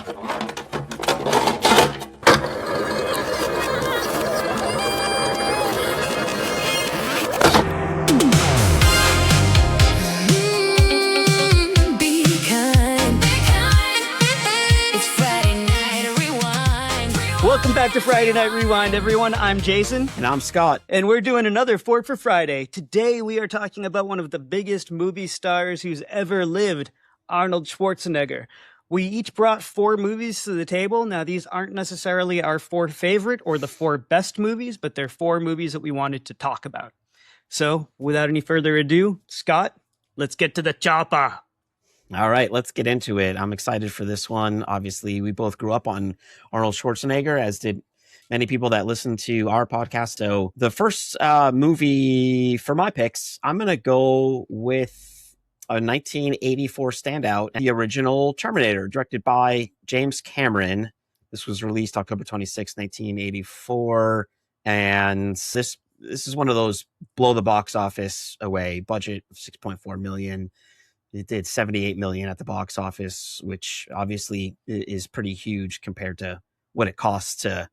Welcome back to Friday Night Rewind, everyone. I'm Jason. And I'm Scott. And we're doing another Fork for Friday. Today, we are talking about one of the biggest movie stars who's ever lived, Arnold Schwarzenegger. We each brought 4 movies to the table. Now, these aren't necessarily our 4 favorite or the 4 best movies, but they're 4 movies that we wanted to talk about. So, without any further ado, Scott, let's get to the chopper. All right, let's get into it. I'm excited for this one. Obviously, we both grew up on Arnold Schwarzenegger, as did many people that listen to our podcast. So the first movie for my picks, I'm going to go with a 1984 standout, the original Terminator, directed by James Cameron. This was released October 26, 1984. And this is one of those blow the box office away, budget of $6.4 million. It did $78 million at the box office, which obviously is pretty huge compared to what it costs to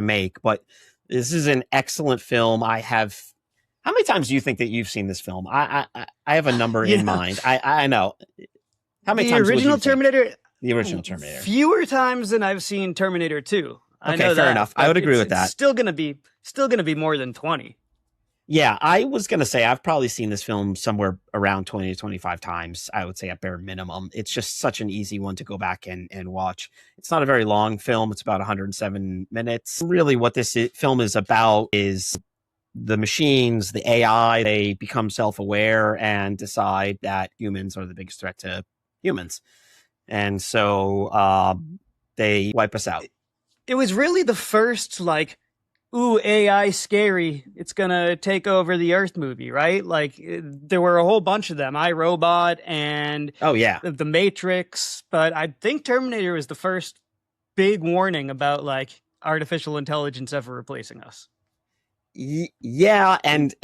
make. But this is an excellent film. How many times do you think that you've seen this film? I have a number in mind. I know. How many times? The original Terminator. The original Terminator. Fewer times than I've seen Terminator 2. I okay, know fair that, enough. I would agree with that. It's still gonna be more than 20. Yeah, I was going to say I've probably seen this film somewhere around 20 to 25 times, I would say at bare minimum. It's just such an easy one to go back and watch. It's not a very long film. It's about 107 minutes. Really what this film is about is the machines, the AI, they become self-aware and decide that humans are the biggest threat to humans. And so they wipe us out. It was really the first, ooh, AI scary, it's gonna take over the Earth movie, right? There were a whole bunch of them, iRobot and The Matrix, but I think Terminator was the first big warning about artificial intelligence ever replacing us. Yeah, and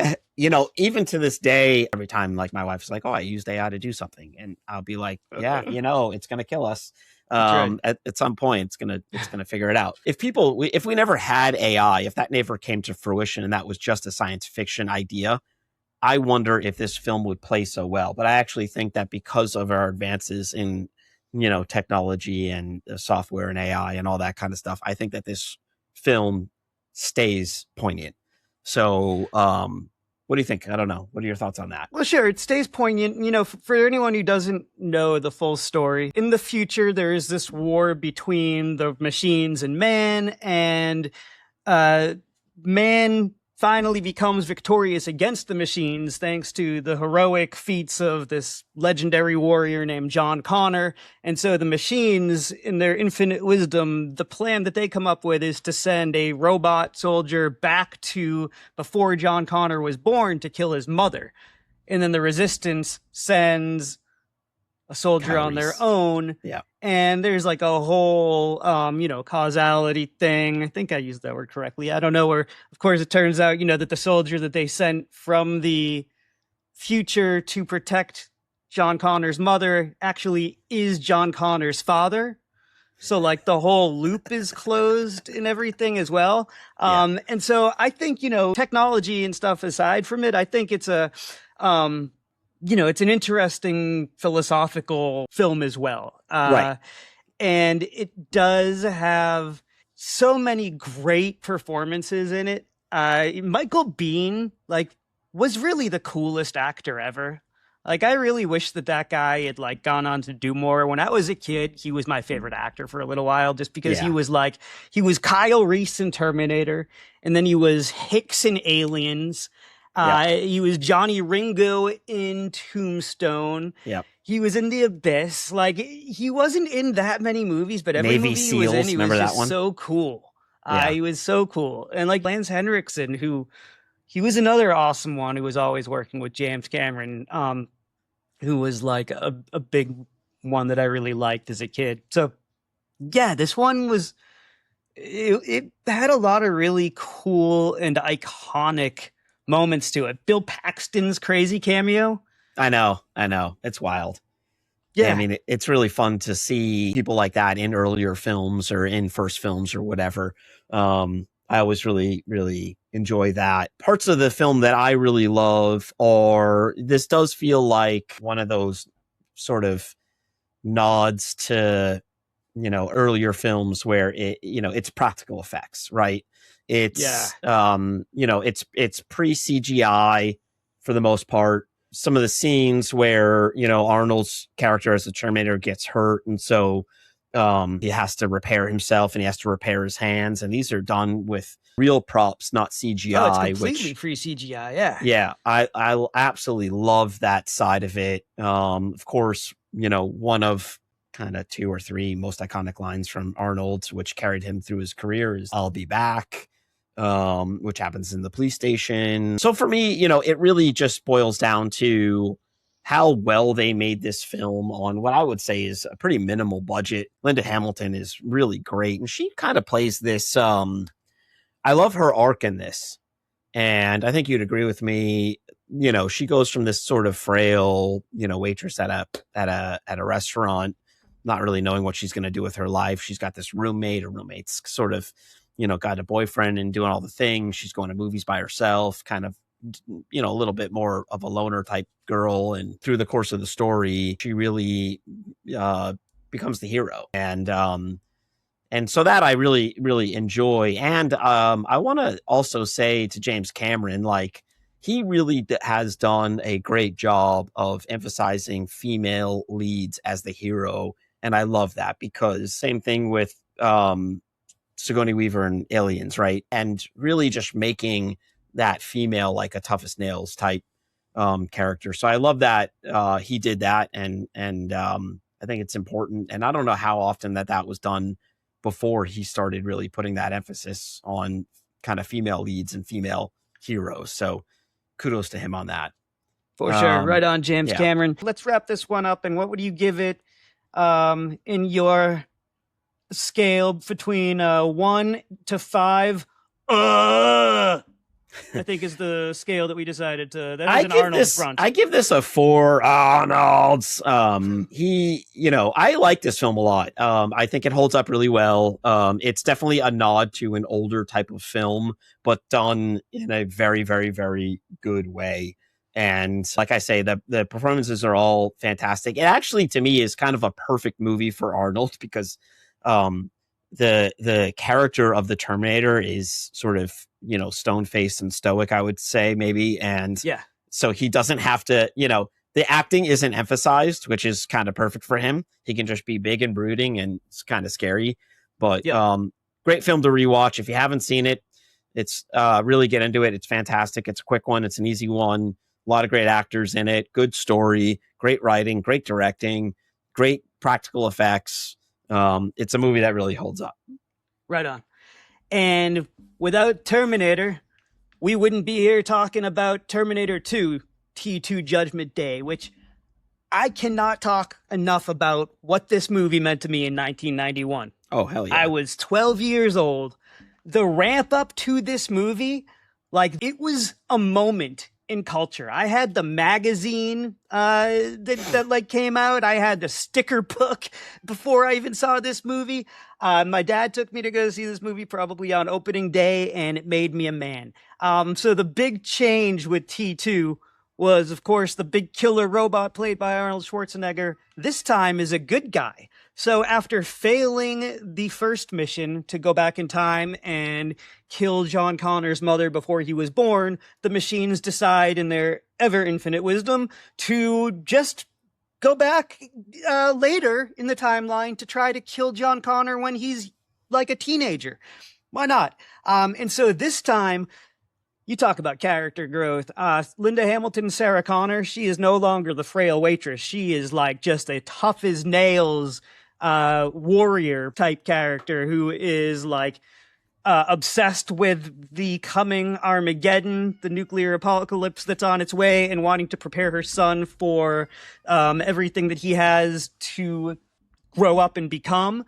even to this day, every time my wife's like, "Oh, I used AI to do something," and I'll be like, "Yeah, it's gonna kill us." Right. At some point it's gonna figure it out. If we never had AI, if that never came to fruition and that was just a science fiction idea, I wonder if this film would play so well. But I actually think that because of our advances in technology and software and AI and all that kind of stuff, I think that this film stays poignant. So what do you think? I don't know. What are your thoughts on that? Well, sure. It stays poignant. For anyone who doesn't know the full story, in the future, there is this war between the machines and man, and man finally becomes victorious against the machines thanks to the heroic feats of this legendary warrior named John Connor. And so the machines, in their infinite wisdom, the plan that they come up with is to send a robot soldier back to before John Connor was born to kill his mother. And then the Resistance sends a soldier on their own. Yeah. And there's a whole, causality thing. I think I used that word correctly. I don't know. Or of course it turns out, that the soldier that they sent from the future to protect John Connor's mother actually is John Connor's father. So the whole loop is closed and everything as well. And so I think, technology and stuff aside from it, I think it's it's an interesting philosophical film as well. Right. And it does have so many great performances in it. Michael Biehn, was really the coolest actor ever. I really wish that guy had gone on to do more. When I was a kid, he was my favorite actor for a little while, just because he was Kyle Reese in Terminator, and then he was Hicks in Aliens. He was Johnny Ringo in Tombstone. Yep. He was in The Abyss. He wasn't in that many movies, but every Navy movie SEALs, he was in, he was remember just that one? so cool. Yeah. He was so cool. And Lance Henriksen, he was another awesome one who was always working with James Cameron, who was a big one that I really liked as a kid. So yeah, this one it had a lot of really cool and iconic moments to it. Bill Paxton's crazy cameo. I know. It's wild. I Yeah. mean, it's really fun to see people like that in earlier films or in first films or whatever. I always really, really enjoy that. Parts of the film that I really love are, this does feel like one of those sort of nods to, earlier films where it's practical effects, right? Yeah. It's pre CGI for the most part. Some of the scenes where, Arnold's character as the Terminator gets hurt. And so he has to repair himself and he has to repair his hands. And these are done with real props, not Oh, it's CGI, completely which, free CGI. Yeah. yeah, I absolutely love that side of it. Of course, one of kind of two or three most iconic lines from Arnold, which carried him through his career, is "I'll be back," which happens in the police station. So for me, it really just boils down to how well they made this film on what I would say is a pretty minimal budget. Linda Hamilton is really great, and she kind of plays this. I love her arc in this. And I think you'd agree with me. She goes from this sort of frail, waitress at a restaurant, not really knowing what she's going to do with her life. She's got this roommate. Her roommate's sort of, got a boyfriend and doing all the things. She's going to movies by herself, kind of, a little bit more of a loner type girl. And through the course of the story, she really becomes the hero. And so that I really, really enjoy. And I want to also say to James Cameron, like, he really has done a great job of emphasizing female leads as the hero. And I love that, because same thing with Sigourney Weaver and Aliens, right? And really just making that female like a tough as nails type character. So I love that he did that. And I think it's important. And I don't know how often that was done before he started really putting that emphasis on kind of female leads and female heroes. So kudos to him on that. For sure. Right on, James yeah. Cameron. Let's wrap this one up. And what would you give it in your scale between 1 to 5? I think is the scale that we decided to. That is an Arnold front. I give this a 4. Arnold's. I like this film a lot. I think it holds up really well. It's definitely a nod to an older type of film, but done in a very, very, very good way. And like I say, the performances are all fantastic. It actually, to me, is kind of a perfect movie for Arnold, because the character of the Terminator is sort of, stone-faced and stoic, I would say, maybe. And yeah, so he doesn't have to, the acting isn't emphasized, which is kind of perfect for him. He can just be big and brooding, and it's kind of scary. But great film to rewatch. If you haven't seen it, it's really get into it. It's fantastic. It's a quick one. It's an easy one. A lot of great actors in it. Good story, great writing, great directing, great practical effects. It's a movie that really holds up. Right on. And without Terminator, we wouldn't be here talking about Terminator 2, T2 Judgment Day, which I cannot talk enough about what this movie meant to me in 1991. Oh, hell yeah. I was 12 years old. The ramp up to this movie, like, it was a moment in culture. I had the magazine that like came out. I had the sticker book before I even saw this movie. My dad took me to go see this movie probably on opening day, and it made me a man. So the big change with T2 was, of course, the big killer robot played by Arnold Schwarzenegger. This time is a good guy. So after failing the first mission to go back in time and kill John Connor's mother before he was born, the machines decide in their ever infinite wisdom to just go back later in the timeline to try to kill John Connor when he's like a teenager. Why not? And so this time, you talk about character growth. Linda Hamilton, Sarah Connor, she is no longer the frail waitress. She is like just a tough as nails warrior type character who is like obsessed with the coming Armageddon, the nuclear apocalypse that's on its way, and wanting to prepare her son for everything that he has to grow up and become.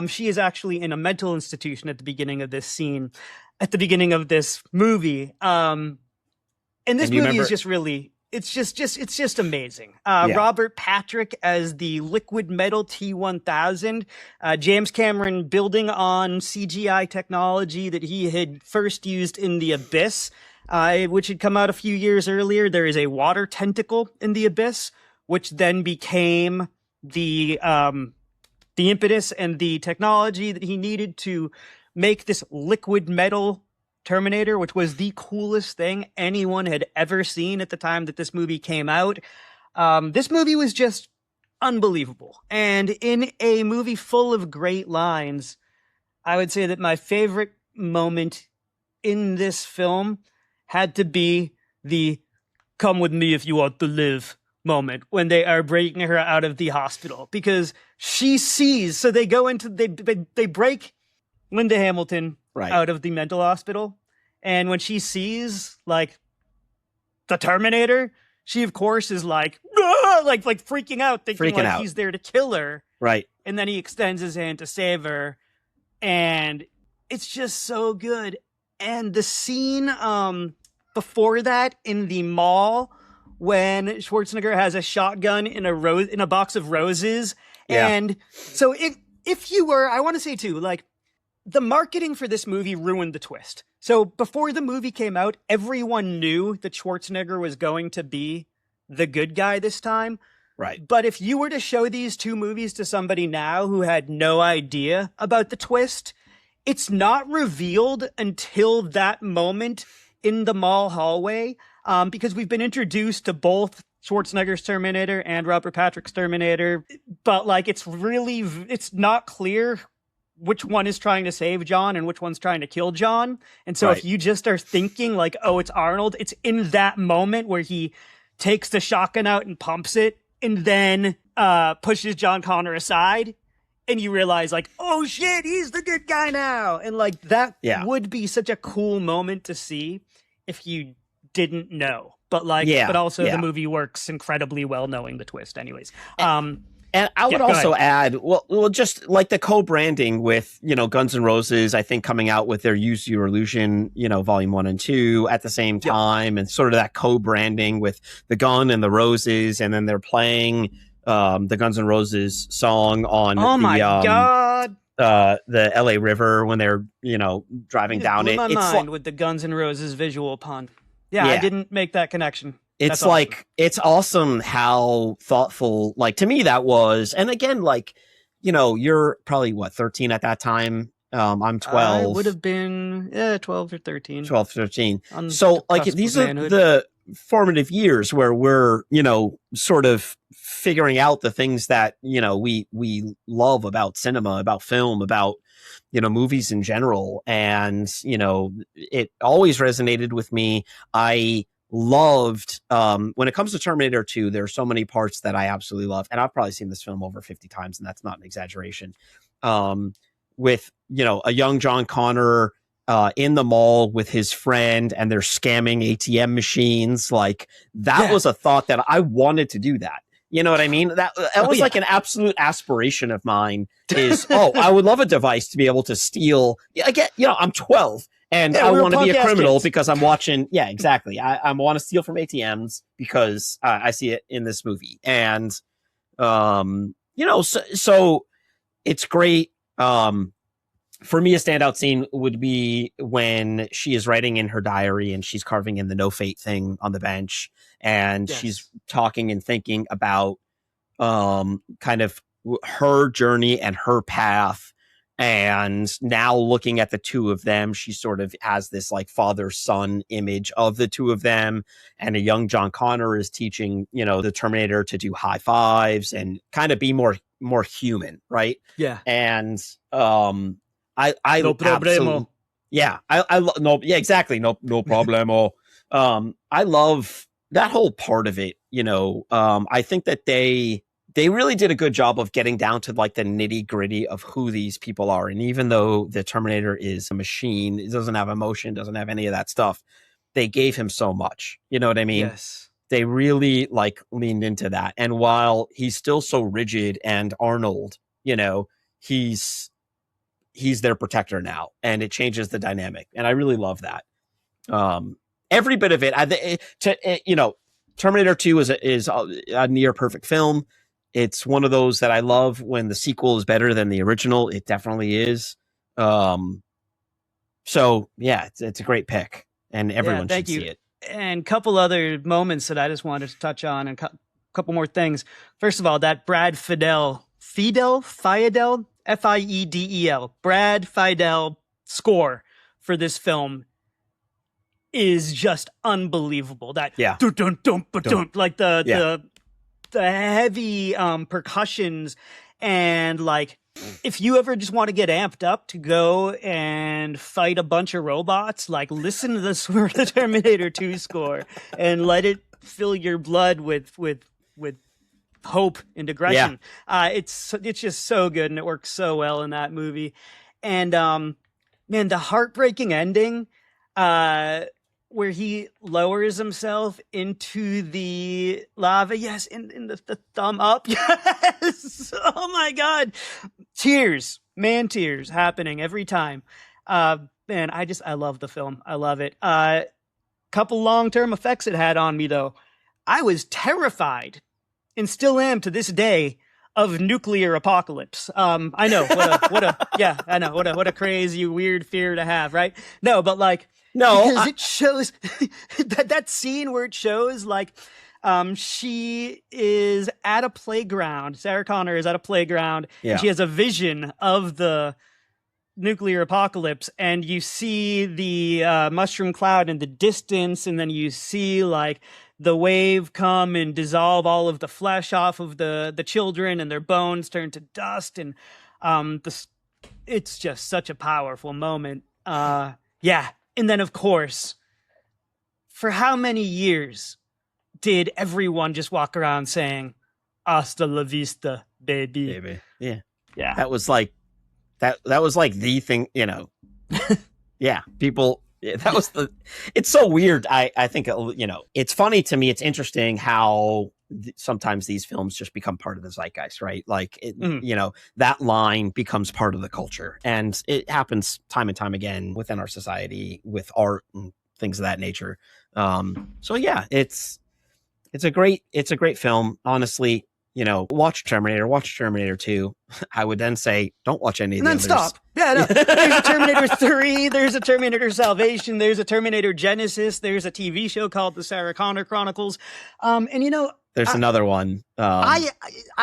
She is actually in a mental institution at the beginning of this scene. At the beginning of this movie. And this movie is just really, it's just amazing. Yeah. Robert Patrick as the liquid metal T-1000. James Cameron building on CGI technology that he had first used in The Abyss, which had come out a few years earlier. There is a water tentacle in The Abyss, which then became the impetus and the technology that he needed to make this liquid metal Terminator, which was the coolest thing anyone had ever seen at the time that this movie came out. This movie was just unbelievable. And in a movie full of great lines, I would say that my favorite moment in this film had to be the "come with me if you want to live" moment when they are breaking her out of the hospital, because she sees, so they go into, they break Linda Hamilton Right. out of the mental hospital, and when she sees like the Terminator, she of course is like, "Ah!" like freaking out, thinking Freaking like out. he's there to kill her. Right. And then he extends his hand to save her, and it's just so good. And the scene before that in the mall, when Schwarzenegger has a shotgun in a box of roses. Yeah. And so if you were, I want to say too, like, the marketing for this movie ruined the twist. So before the movie came out, everyone knew that Schwarzenegger was going to be the good guy this time. Right. But if you were to show these two movies to somebody now who had no idea about the twist, it's not revealed until that moment in the mall hallway, because we've been introduced to both Schwarzenegger's Terminator and Robert Patrick's Terminator, but like it's not clear which one is trying to save John and which one's trying to kill John. And so Right. if you just are thinking like, oh, it's Arnold, it's in that moment where he takes the shotgun out and pumps it and then pushes John Connor aside, and you realize like, oh shit, he's the good guy now. And like that would be such a cool moment to see if you didn't know. But like, but also the movie works incredibly well knowing the twist anyways. And I would also add, well, just like the co-branding with, Guns N' Roses, I think coming out with their Use Your Illusion, Volume 1 and 2 at the same time, and sort of that co-branding with the gun and the roses, and then they're playing the Guns N' Roses song on the LA River when they're, driving down it. Blew my mind with the Guns N' Roses visual pun. Yeah, I didn't make that connection. It's That's like, awesome. It's awesome how thoughtful, like, to me that was. And again, like, you're probably, 13 at that time? I'm 12. I would have been 12 or 13. 12, 13. So, like, these are the formative years where we're, sort of figuring out the things that, we love about cinema, about film, about, movies in general. And, it always resonated with me. I loved when it comes to Terminator 2, there are so many parts that I absolutely love, and I've probably seen this film over 50 times, and that's not an exaggeration. With a young John Connor in the mall with his friend, and they're scamming ATM machines, like that was a thought that I wanted to do that. You know what I mean? That was like an absolute aspiration of mine. Is I would love a device to be able to steal. Again, I'm 12. And I want to be a criminal because I'm watching. Yeah, exactly. I want to steal from ATMs because I see it in this movie. And, so it's great. For me, a standout scene would be when she is writing in her diary and she's carving in the no fate thing on the bench. And she's talking and thinking about kind of her journey and her path. And now looking at the two of them, she sort of has this like father-son image of the two of them. And a young John Connor is teaching, the Terminator to do high fives and kind of be more human, right? Yeah. And I no problemo. Exactly. No problemo. I love that whole part of it. I think that they really did a good job of getting down to like the nitty gritty of who these people are. And even though the Terminator is a machine, it doesn't have emotion, doesn't have any of that stuff, they gave him so much. You know what I mean? Yes. They really like leaned into that. And while he's still so rigid and Arnold, he's their protector now, and it changes the dynamic. And I really love that. Every bit of it, Terminator 2 is a near perfect film. It's one of those that I love when the sequel is better than the original. It definitely is. So yeah, it's a great pick, and Yeah, everyone should thank you. see it. And a couple other moments that I just wanted to touch on, and a couple more things. First of all, that Brad Fiedel, Fiedel, Brad Fiedel score for this film is just unbelievable. That Yeah, dun, dun, dun, dun, dun, like yeah, the heavy percussions, and like if you ever just want to get amped up to go and fight a bunch of robots, like listen to the Terminator 2 score and let it fill your blood with hope and yeah. aggression. It's just so good, and it works so well in that movie. And man, the heartbreaking ending, uh where he lowers himself into the lava. Yes, in the thumb up. Yes. Oh my God. Tears, man, tears happening every time. Man, I love the film. I love it. Couple long-term effects it had on me though. I was terrified, and still am to this day, of nuclear apocalypse. I know yeah, I know what a crazy weird fear to have, right? No, but like, No, because it shows that scene where it shows like she is at a playground. Sarah Connor is at a playground, yeah, and she has a vision of the nuclear apocalypse, and you see the mushroom cloud in the distance, and then you see like the wave come and dissolve all of the flesh off of the children, and their bones turn to dust, and it's just such a powerful moment. Yeah. And then of course, for how many years did everyone just walk around saying hasta la vista, baby? baby. Yeah, Yeah. that was like that was like the thing, you know. Yeah, people. Yeah, that was the. It's so weird. I think, you know, it's funny to me. It's interesting how sometimes these films just become part of the zeitgeist, right? Like, you know, that line becomes part of the culture, and it happens time and time again within our society with art and things of that nature. So yeah, it's a great film, honestly. You know, watch Terminator 2. I would then say, don't watch any of And the then others. stop. Yeah, no. There's a Terminator 3, there's a Terminator Salvation, there's a Terminator Genesis, there's a TV show called The Sarah Connor Chronicles. And you know, There's another one. I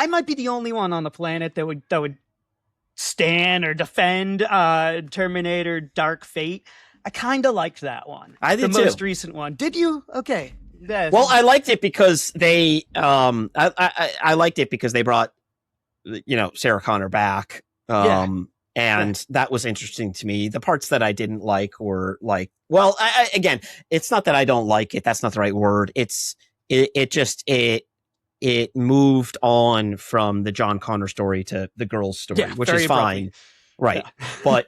might be the only one on the planet that would stand or defend Terminator Dark Fate. I kind of liked that one. I did the too. most recent one. Did you? Okay. Well, I liked it because they I liked it because they brought, you know, Sarah Connor back. And that was interesting to me. The parts that I didn't like were like, well, again, it's not that I don't like it. That's not the right word. It moved on from the John Connor story to the girl's story, which is fine. Right. Yeah. But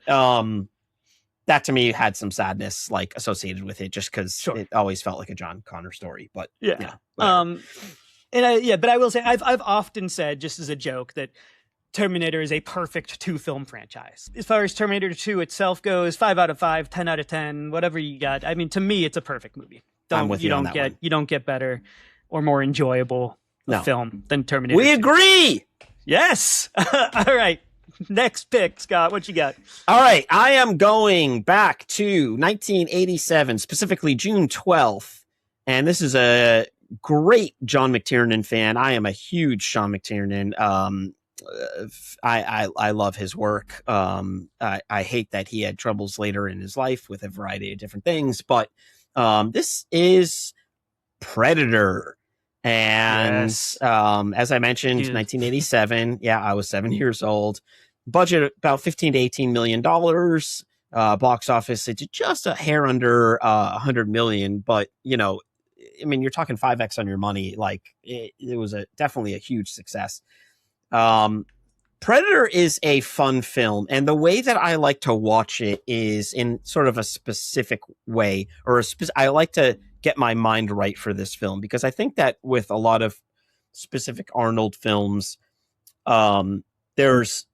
that to me had some sadness like associated with it, just because it always felt like a John Connor story. But yeah. But I will say I've often said, just as a joke, that Terminator is a perfect 2-film franchise. As far as Terminator 2 itself goes, 5 out of 5, 10 out of 10, whatever you got. I mean, to me, it's a perfect movie. You don't get better or more enjoyable film than Terminator 2. We agree. Yes. All right. Next pick, Scott. What you got? All right. I am going back to 1987, specifically June 12th. And this is a great John McTiernan fan. I am a huge Sean McTiernan. I love his work. I hate that he had troubles later in his life with a variety of different things, but this is Predator. And as I mentioned, 1987. Yeah, I was 7 years old. Budget about $15 to $18 million. Box office, it's just a hair under 100 million. But you know, I mean, you're talking 5x on your money. Like it was definitely a huge success. Predator is a fun film, and the way that I like to watch it is in sort of a specific way, or I like to get my mind right for this film, because I think that with a lot of specific Arnold films, there's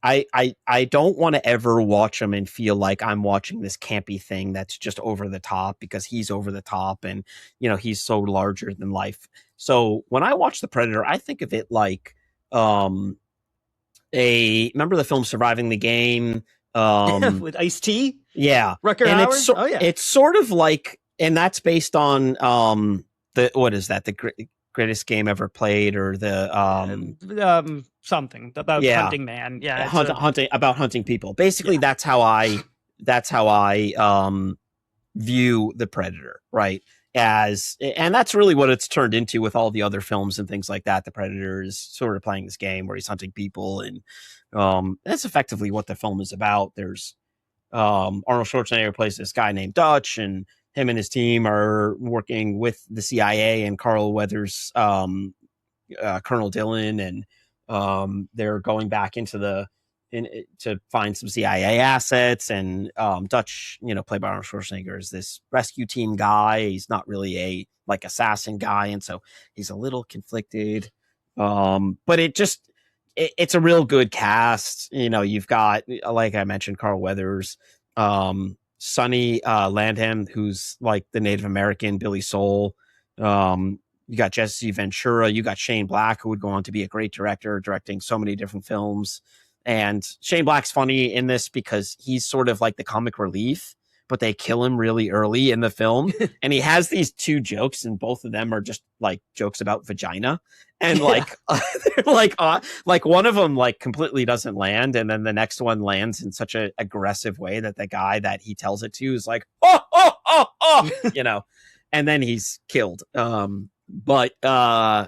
I don't want to ever watch him and feel like I'm watching this campy thing that's just over the top because he's over the top and he's so larger than life. So when I watch The Predator, I think of it like remember the film Surviving the Game with Ice-T? Yeah. Rucker and Hauer? Oh yeah. It's sort of like, and that's based on what is that, the greatest game ever played, or the something about hunting man. Yeah, hunting people. Basically, that's how I view The Predator, right? And that's really what it's turned into with all the other films and things like that. The Predator is sort of playing this game where he's hunting people, and that's effectively what the film is about. There's Arnold Schwarzenegger plays this guy named Dutch, and him and his team are working with the CIA and Carl Weathers, Colonel Dillon, and they're going back into to find some CIA assets. And Dutch, played by Arnold Schwarzenegger, is this rescue team guy. He's not really a assassin guy, and so he's a little conflicted. But it's a real good cast. You've got, like I mentioned, Carl Weathers, Sonny Landham, who's like the Native American Billy Soul. You got Jesse Ventura. You got Shane Black, who would go on to be a great director, directing so many different films. And Shane Black's funny in this because he's sort of like the comic relief, but they kill him really early in the film. And he has these two jokes, and both of them are just like jokes about vagina. And like one of them like completely doesn't land, and then the next one lands in such an aggressive way that the guy that he tells it to is like, and then he's killed. But yeah,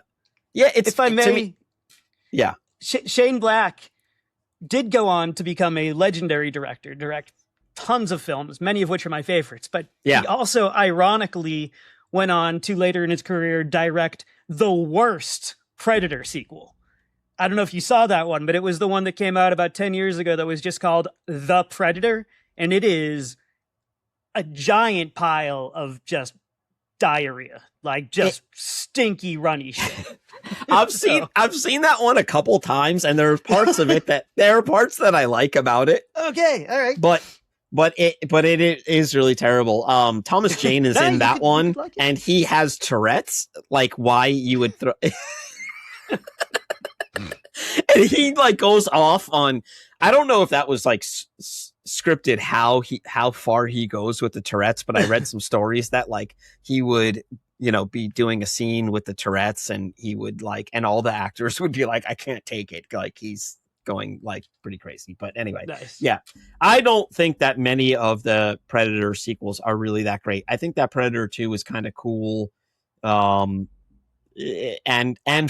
if I may, to me, yeah, Shane Black did go on to become a legendary director, direct tons of films, many of which are my favorites. But he also ironically went on to later in his career direct the worst Predator sequel. I don't know if you saw that one, but it was the one that came out about 10 years ago that was just called The Predator. And it is a giant pile of just diarrhea, like just stinky runny shit. I've seen that one a couple times, and there are parts of it that I like about it. Okay, all right. But it is really terrible. Thomas Jane is in that one, and he has Tourette's. Like, why you would throw? And he like goes off on. I don't know if that was like scripted how far he goes with the Tourette's, but I read some stories that like he would be doing a scene with the Tourette's, and he would like, and all the actors would be like, I can't take it, like he's going like pretty crazy. But anyway, nice. Yeah, I don't think that many of the Predator sequels are really that great. I think that Predator 2 is kind of cool and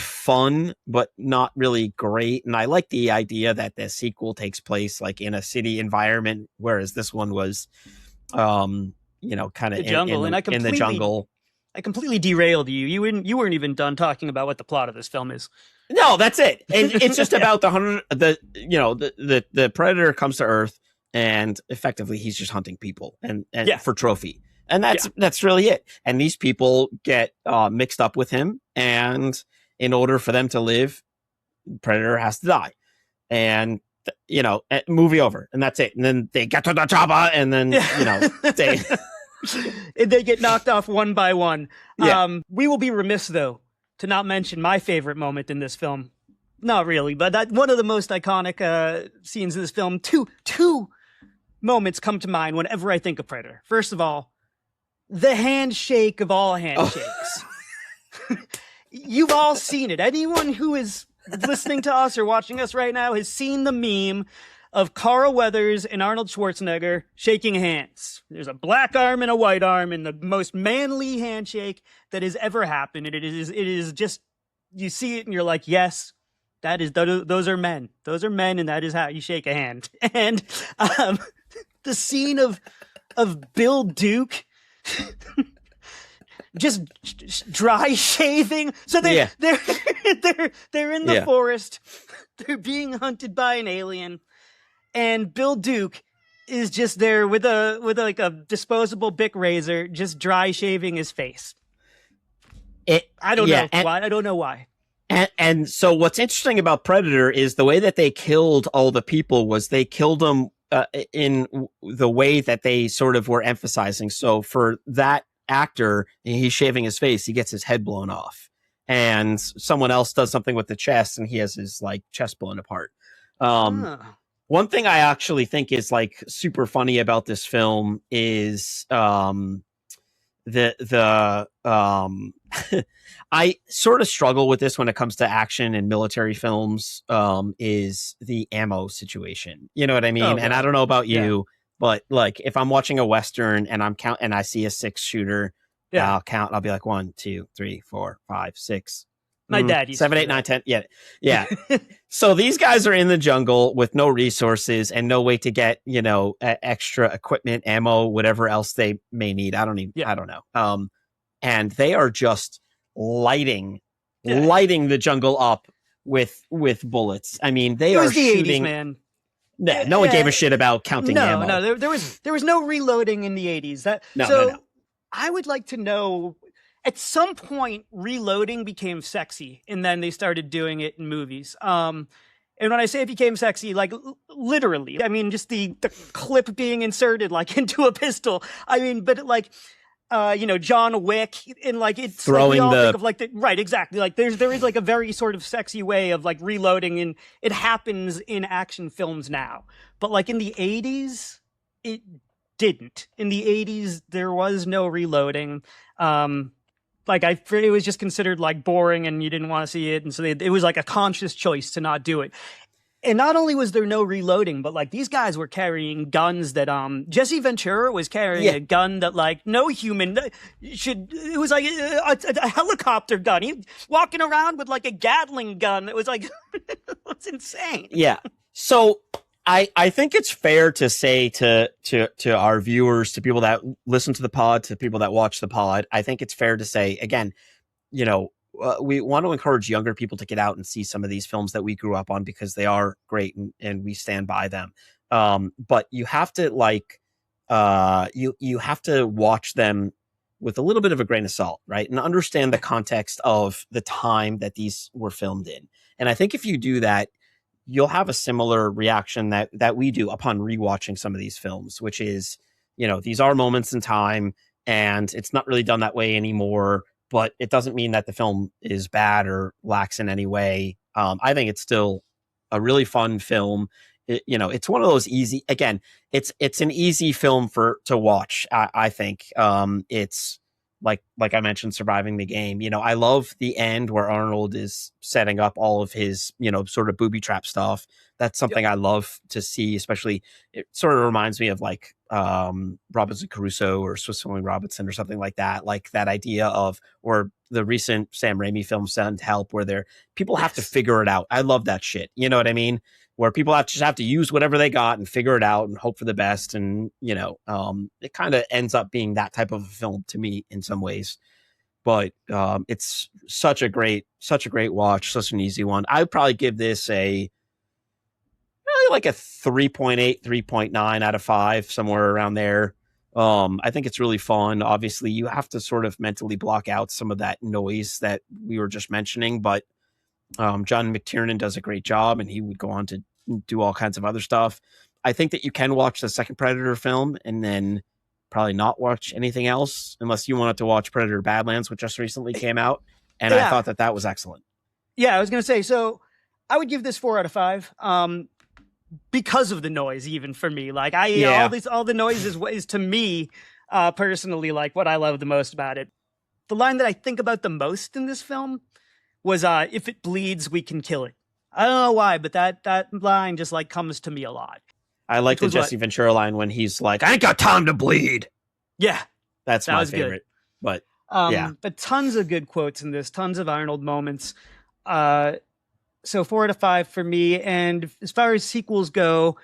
fun, but not really great. And I like the idea that the sequel takes place like in a city environment, whereas this one was kind of in the jungle. I completely derailed you. You weren't even done talking about what the plot of this film is. No, that's it. It's just about the Predator comes to Earth, and effectively he's just hunting people and for trophy. And that's really it. And these people get mixed up with him, and in order for them to live, Predator has to die. And movie over, and that's it. And then they get to the chopper, and then they they get knocked off one by one. Yeah. We will be remiss though to not mention my favorite moment in this film. Not really, but that one of the most iconic scenes in this film. Two moments come to mind whenever I think of Predator. First of all, the handshake of all handshakes. You've all seen it. Anyone who is listening to us or watching us right now has seen the meme of Carl Weathers and Arnold Schwarzenegger shaking hands. There's a black arm and a white arm, and the most manly handshake that has ever happened. And it is just, you see it and you're like, yes, those are men. Those are men, and that is how you shake a hand. And the scene of Bill Duke just dry shaving. So they're in the forest. They're being hunted by an alien, and Bill Duke is just there with a disposable Bic razor, just dry shaving his face. I don't know why. And so what's interesting about Predator is the way that they killed all the people was they killed them in the way that they sort of were emphasizing. So for that actor, he's shaving his face, he gets his head blown off. And someone else does something with the chest and he has his like chest blown apart. Huh. One thing I actually think is like super funny about this film is the I sort of struggle with this when it comes to action and military films, is the ammo situation. You know what I Oh mean? And I god. don't know about Yeah. you, but like if I'm watching a Western and and I see a 6 shooter, Yeah. I'll count. I'll be like 1, 2, 3, 4, 5, 6, My dad used to 7, do 8, 9, that. 10. Yeah. Yeah. So these guys are in the jungle with no resources and no way to get, extra equipment, ammo, whatever else they may need. Yeah. I don't know. And they are just lighting, Yeah. lighting the jungle up with bullets. I mean, they It are was the 80s, shooting. man. Nah, no one gave Yeah. a shit about counting No, ammo. no, there was no reloading in the 80s. That No, no, no. so I would like to know, at some point reloading became sexy and then they started doing it in movies. And when I say it became sexy, like literally, I mean just the clip being inserted like into a pistol. I mean, but like John Wick, and like it's like we Throwing all think the of like the right, exactly. Like there is like a very sort of sexy way of like reloading, and it happens in action films now. But like in the 80s, it didn't. In the 80s, there was no reloading. Like it was just considered like boring, and you didn't want to see it, and so it was like a conscious choice to not do it. And not only was there no reloading, but like these guys were carrying guns that Jesse Ventura was carrying yeah. a gun that like no human should. It was like a helicopter gun. He walking around with like a Gatling gun. It was like it's insane. Yeah. So I think it's fair to say to our viewers, to people that listen to the pod, to people that watch the pod, I think it's fair to say again, we want to encourage younger people to get out and see some of these films that we grew up on because they are great and we stand by them. But you have to you have to watch them with a little bit of a grain of salt, right? And understand the context of the time that these were filmed in. And I think if you do that, you'll have a similar reaction that we do upon rewatching some of these films, which is, these are moments in time and it's not really done that way anymore, but it doesn't mean that the film is bad or lacks in any way. I think it's still a really fun film. It's one of those easy, again, it's an easy film to watch. I think it's like I mentioned, surviving the game. I love the end where Arnold is setting up all of his, sort of booby trap stuff. That's something I love to see, especially it sort of reminds me of like Robinson Crusoe or Swiss Family Robinson or something like that. Like that idea of, or the recent Sam Raimi film Send Help, where people have to figure it out. I love that shit. You know what I mean? Where people just have to use whatever they got and figure it out and hope for the best. And, it kind of ends up being that type of a film to me in some ways. But it's such a great watch, such an easy one. I would probably give this like a 3.8, 3.9 out of 5, somewhere around there. I think it's really fun. Obviously, you have to sort of mentally block out some of that noise that we were just mentioning, but John McTiernan does a great job, and he would go on to do all kinds of other stuff. I think that you can watch the second Predator film and then probably not watch anything else unless you wanted to watch Predator Badlands, which just recently came out. And I thought that was excellent. Yeah, I was going to say, so I would give this 4 out of 5. Because of the noise, even for me, like all the noise is to me personally like what I love the most about it. The line that I think about the most in this film was if it bleeds, we can kill it. I don't know why, but that line just like comes to me a lot. I like the Jesse Ventura line when he's like, I ain't got time to bleed. Yeah, that's my favorite. Good. But but tons of good quotes in this, tons of Arnold moments. So 4 out of 5 for me. And as far as sequels go,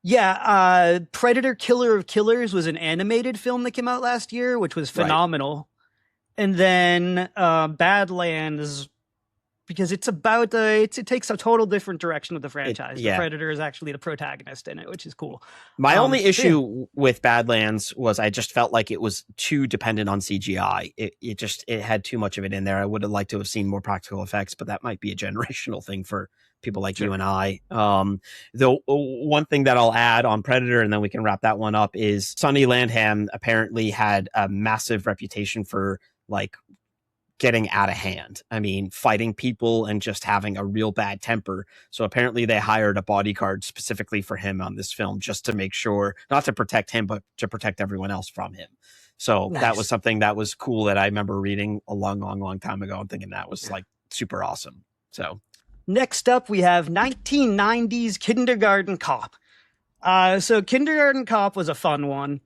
Predator Killer of Killers was an animated film that came out last year, which was phenomenal. Right. And then Badlands because it's about it takes a total different direction of the It, franchise. The yeah. Predator is actually the protagonist in it, which is cool. My only So yeah. issue with Badlands was I just felt like it was too dependent on CGI. It had too much of it in there. I would have liked to have seen more practical effects, but that might be a generational thing for people like you Sure. and I. Though one thing that I'll add on Predator, and then we can wrap that one up, is Sonny Landham apparently had a massive reputation for like getting out of hand. I mean, fighting people and just having a real bad temper. So apparently they hired a bodyguard specifically for him on this film, just to make sure, not to protect him, but to protect everyone else from him. So Nice. that was something that was cool that I remember reading a long time ago and thinking that was like super awesome. So Next up, we have 1990s Kindergarten Cop. So Kindergarten Cop was a fun one.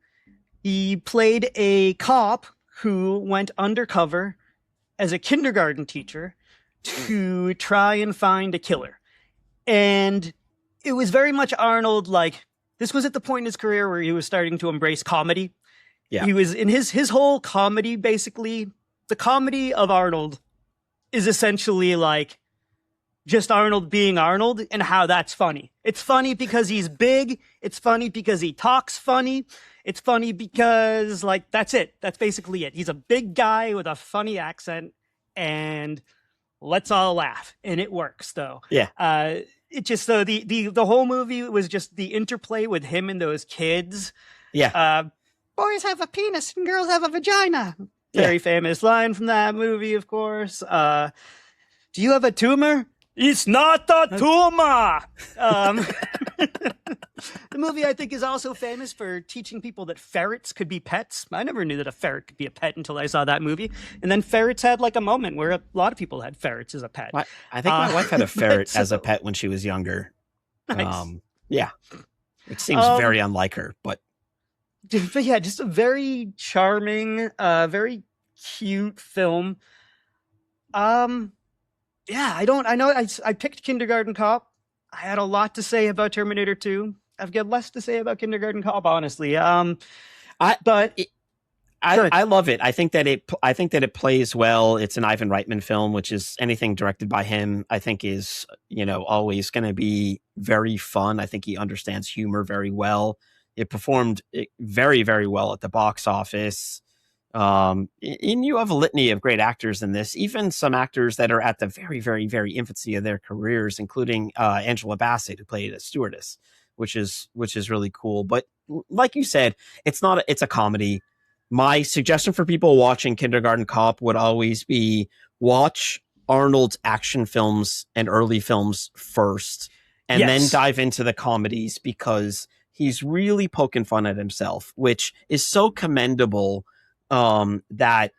He played a cop who went undercover as a kindergarten teacher to try and find a killer. And it was very much Arnold, like, this was at the point in his career where he was starting to embrace comedy. Yeah. He was in his whole comedy, basically, the comedy of Arnold is essentially like just Arnold being Arnold and how that's funny. It's funny because he's big. It's funny because he talks funny. It's funny because, like, that's it. That's basically it. He's a big guy with a funny accent, and let's all laugh. And it works, though. Yeah. It just, so the whole movie was just the interplay with him and those kids. Yeah. Boys have a penis and girls have a vagina. Very famous line from that movie, of course. Do you have a tumor? It's not a tumor. The movie, I think, is also famous for teaching people that ferrets could be pets. I never knew that a ferret could be a pet until I saw that movie. And then ferrets had like a moment where a lot of people had ferrets as a pet. I think my wife had a ferret as a pet when she was younger. Nice. Yeah. It seems very unlike her, but yeah, just a very charming, very cute film. Yeah, I picked Kindergarten Cop. I had a lot to say about Terminator 2. I've got less to say about Kindergarten Cop, honestly. I love it. I think that it plays well. It's an Ivan Reitman film, which is anything directed by him, I think is, always going to be very fun. I think he understands humor very well. It performed very, very well at the box office. And you have a litany of great actors in this, even some actors that are at the very, very, very infancy of their careers, including Angela Bassett, who played a stewardess, which is really cool. But like you said, it's a comedy. My suggestion for people watching Kindergarten Cop would always be watch Arnold's action films and early films first, and then dive into the comedies, because he's really poking fun at himself, which is so commendable. That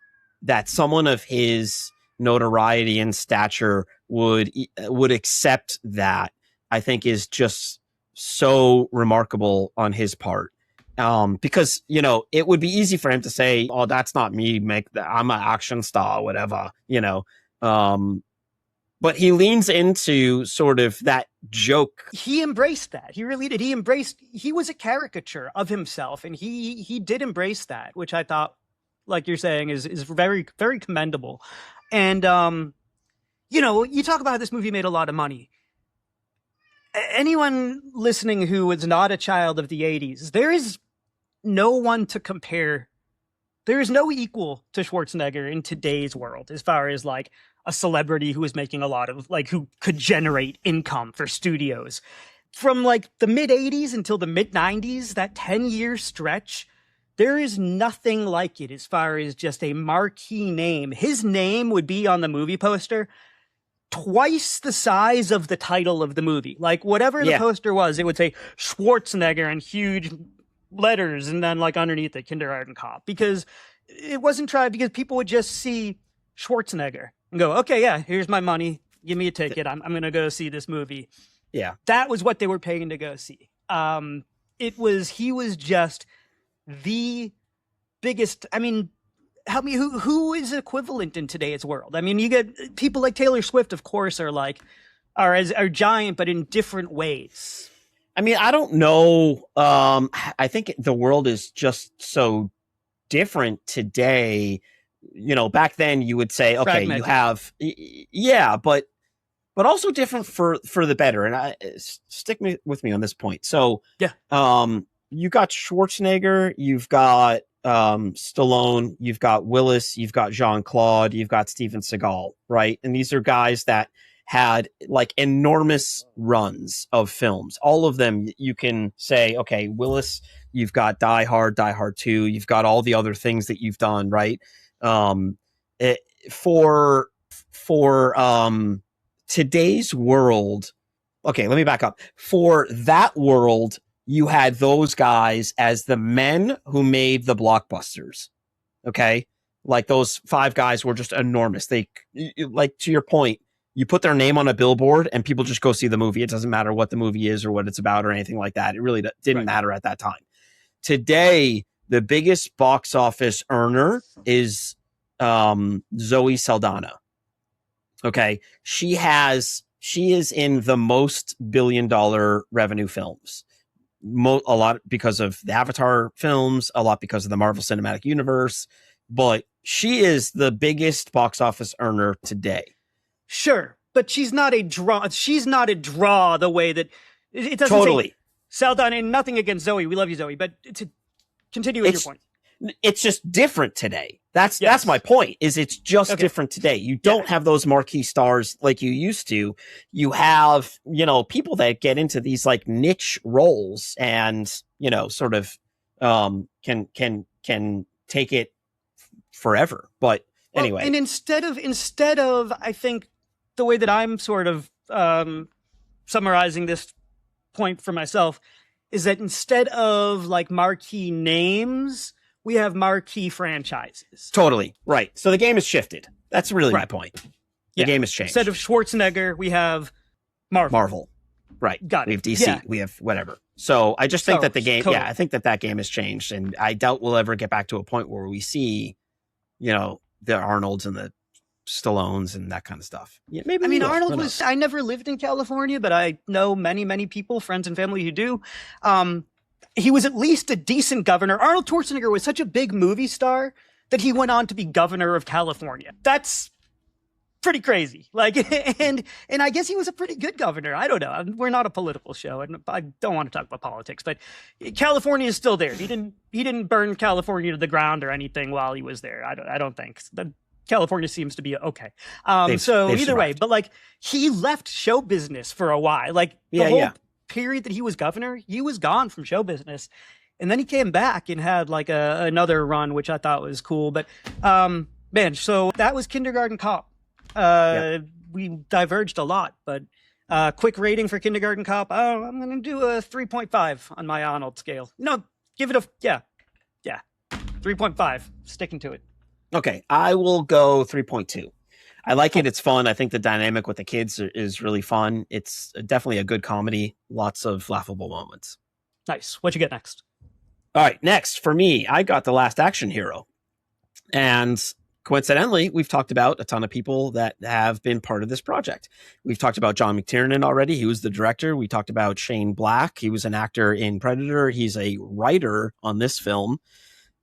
someone of his notoriety and stature would accept that, I think, is just so remarkable on his part. Because it would be easy for him to say, "Oh, that's not me. I'm an action star, whatever." But he leans into sort of that joke. He embraced that. He really did. He was a caricature of himself, and he did embrace that, which I thought, like you're saying, is very, very commendable. And, you talk about how this movie made a lot of money. Anyone listening who was not a child of the 80s, there is no one to compare. There is no equal to Schwarzenegger in today's world, as far as like a celebrity who is making a lot of, like, who could generate income for studios. From like the mid 80s until the mid 90s, that 10-year stretch, there is nothing like it as far as just a marquee name. His name would be on the movie poster twice the size of the title of the movie. Like, whatever the poster was, it would say Schwarzenegger in huge letters, and then like underneath it, Kindergarten Cop. Because it wasn't tried, because people would just see Schwarzenegger and go, okay, yeah, here's my money. Give me a ticket. I'm going to go see this movie. Yeah. That was what they were paying to go see. He was just the biggest. I mean, help me, who is equivalent in today's world? I mean, you get people like Taylor Swift, of course, are giant, but in different ways. I mean, I don't know. I think the world is just so different today. Back then you would say, okay, fragmented. You have, but but also different for the better. And with me on this point. So, Yeah. You got Schwarzenegger, you've got Stallone, you've got Willis, you've got Jean-Claude, you've got Steven Seagal, right? And these are guys that had like enormous runs of films. All of them, you can say, okay, Willis, you've got Die Hard, Die Hard 2, you've got all the other things that you've done, right? Um, it, for today's world, okay, let me back up. For that world, you had those guys as the men who made the blockbusters. Okay. Like those 5 guys were just enormous. They, like, to your point, you put their name on a billboard and people just go see the movie. It doesn't matter what the movie is or what it's about or anything like that. It really didn't matter at that time. Today, the biggest box office earner is Zoe Saldana. Okay. She is in the most billion-dollar revenue films. A lot because of the Avatar films, a lot because of the Marvel Cinematic Universe, but she is the biggest box office earner today. Sure, but she's not a draw. She's not a draw the way that it doesn't totally. Say Saldana, and nothing against Zoe. We love you, Zoe, but to continue with your point. It's just different today. That's my point. Is it's just different today. You don't have those marquee stars like you used to. You have, people that get into these like niche roles and, sort of can take it forever. But anyway. And instead of I think the way that I'm sort of summarizing this point for myself is that instead of like marquee names, we have marquee franchises. Totally. Right. So the game has shifted. That's really my point. The game has changed. Instead of Schwarzenegger, we have Marvel. Right. Got it. We have DC. Yeah. We have whatever. So I just think that the game, I think that game has changed. And I doubt we'll ever get back to a point where we see, the Arnolds and the Stallones and that kind of stuff. Yeah, maybe. I mean, Arnold I never lived in California, but I know many, many people, friends and family who do. He was at least a decent governor. Arnold Schwarzenegger was such a big movie star that he went on to be governor of California. That's pretty crazy. Like, and I guess he was a pretty good governor. I don't know. We're not a political show, and I don't want to talk about politics, but California is still there. He didn't burn California to the ground or anything while he was there. I don't think. California seems to be okay. They've either survived. Way, but like he left show business for a while. Like the whole period that he was governor, he was gone from show business, and then he came back and had like another run, which I thought was cool. But man, so that was Kindergarten Cop. We diverged a lot, but quick rating for Kindergarten Cop. I'm gonna do a 3.5 on my Arnold scale. No, give it a 3.5. Sticking to it. Okay, I will go 3.2. I like it. It's fun. I think the dynamic with the kids is really fun. It's definitely a good comedy. Lots of laughable moments. Nice. What you get next? All right. Next for me, I got The Last Action Hero. And coincidentally, we've talked about a ton of people that have been part of this project. We've talked about John McTiernan already. He was the director. We talked about Shane Black. He was an actor in Predator. He's a writer on this film.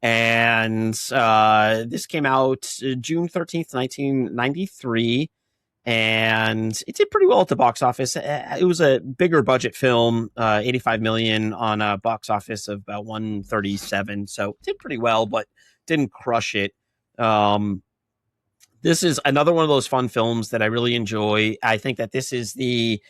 And this came out June 13th, 1993, and it did pretty well at the box office. It was a bigger budget film, 85 million on a box office of about 137, so it did pretty well, but didn't crush it. This is another one of those fun films that I really enjoy. I think that this is the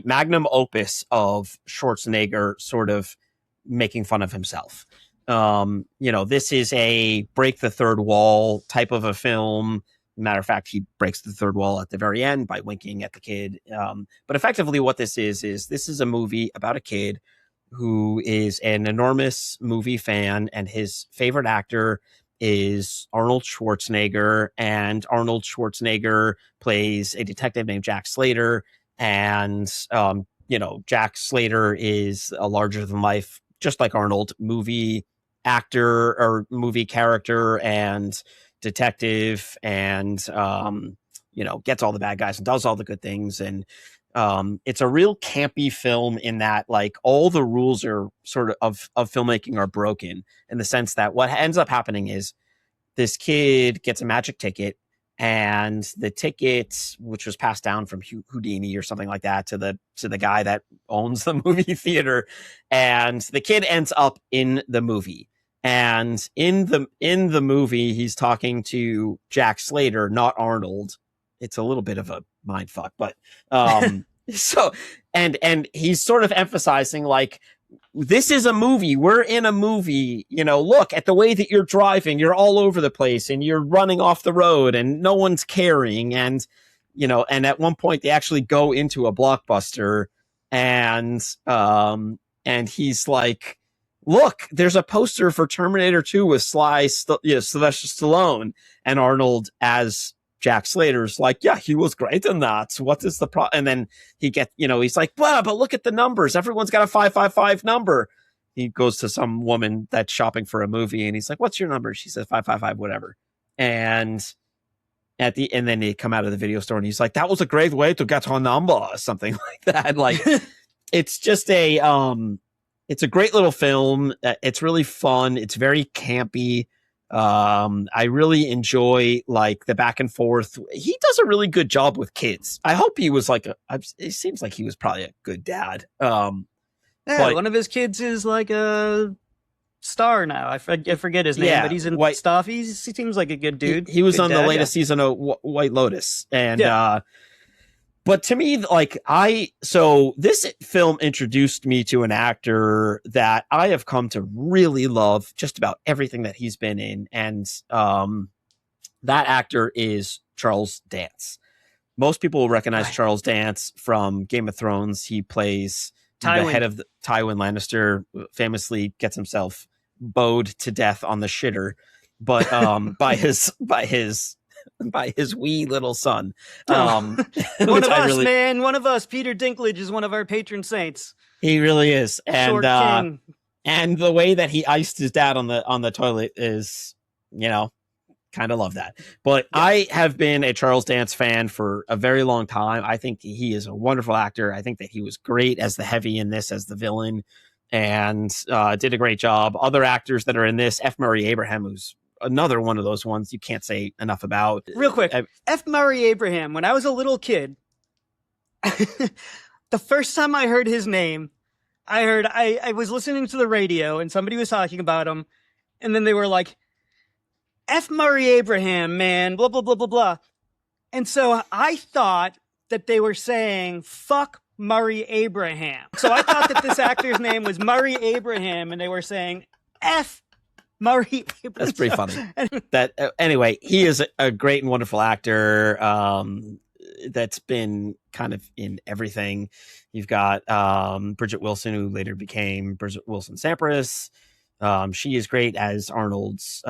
magnum opus of Schwarzenegger sort of making fun of himself. This is a break the third wall type of a film. Matter of fact, he breaks the third wall at the very end by winking at the kid. But effectively what this is a movie about a kid who is an enormous movie fan, and his favorite actor is Arnold Schwarzenegger, and Arnold Schwarzenegger plays a detective named Jack Slater. And, Jack Slater is a larger than life, just like Arnold, movie actor or movie character and detective, and gets all the bad guys and does all the good things. And it's a real campy film in that like all the rules are sort of filmmaking are broken, in the sense that what ends up happening is this kid gets a magic ticket and the ticket, which was passed down from Houdini or something like that to the guy that owns the movie theater, and the kid ends up in the movie. And in the movie, he's talking to Jack Slater, not Arnold. It's a little bit of a mind fuck, but so and he's sort of emphasizing like, this is a movie. We're in a movie. Look at the way that you're driving. You're all over the place and you're running off the road and no one's caring. And at one point they actually go into a Blockbuster and he's like, look, there's a poster for Terminator 2 with Sylvester Stallone, and Arnold as Jack Slater's like, yeah, he was great in that. What is the problem? And then he's like, well, but look at the numbers. Everyone's got a 555 number. He goes to some woman that's shopping for a movie and he's like, what's your number? She says 555, whatever. And then they come out of the video store and he's like, that was a great way to get her number or something like that. Like, it's just it's a great little film. It's really fun. It's very campy. I really enjoy like the back and forth. He does a really good job with kids. I hope he was like it seems like he was probably a good dad. One of his kids is like a star now. I forget his name, but he's in stuff. He seems like a good dude. He was good on dad, the latest season of White Lotus, and but to me, like this film introduced me to an actor that I have come to really love just about everything that he's been in. And that actor is Charles Dance. Most people will recognize Charles Dance from Game of Thrones. He plays the head of Tywin Lannister, famously gets himself bowed to death on the shitter, but by his wee little son. One of us, man. One of us. Peter Dinklage is one of our patron saints. He really is. Short king. And the way that he iced his dad on the toilet is, kind of love that. But yeah. I have been a Charles Dance fan for a very long time. I think he is a wonderful actor. I think that he was great as the heavy in this, as the villain, and did a great job. Other actors that are in this, F. Murray Abraham, who's another one of those ones you can't say enough about. Real quick, F. Murray Abraham, when I was a little kid, the first time I heard his name, I was listening to the radio and somebody was talking about him, and then they were like, F. Murray Abraham, man, blah, blah, blah, blah, blah. And so I thought that they were saying, fuck Murray Abraham. So I thought that this actor's name was Murray Abraham, and they were saying, F. Murray Abraham. That's pretty funny. Anyway, he is a great and wonderful actor that's been kind of in everything. You've got Bridget Wilson, who later became Bridget Wilson Sampras. She is great as Arnold's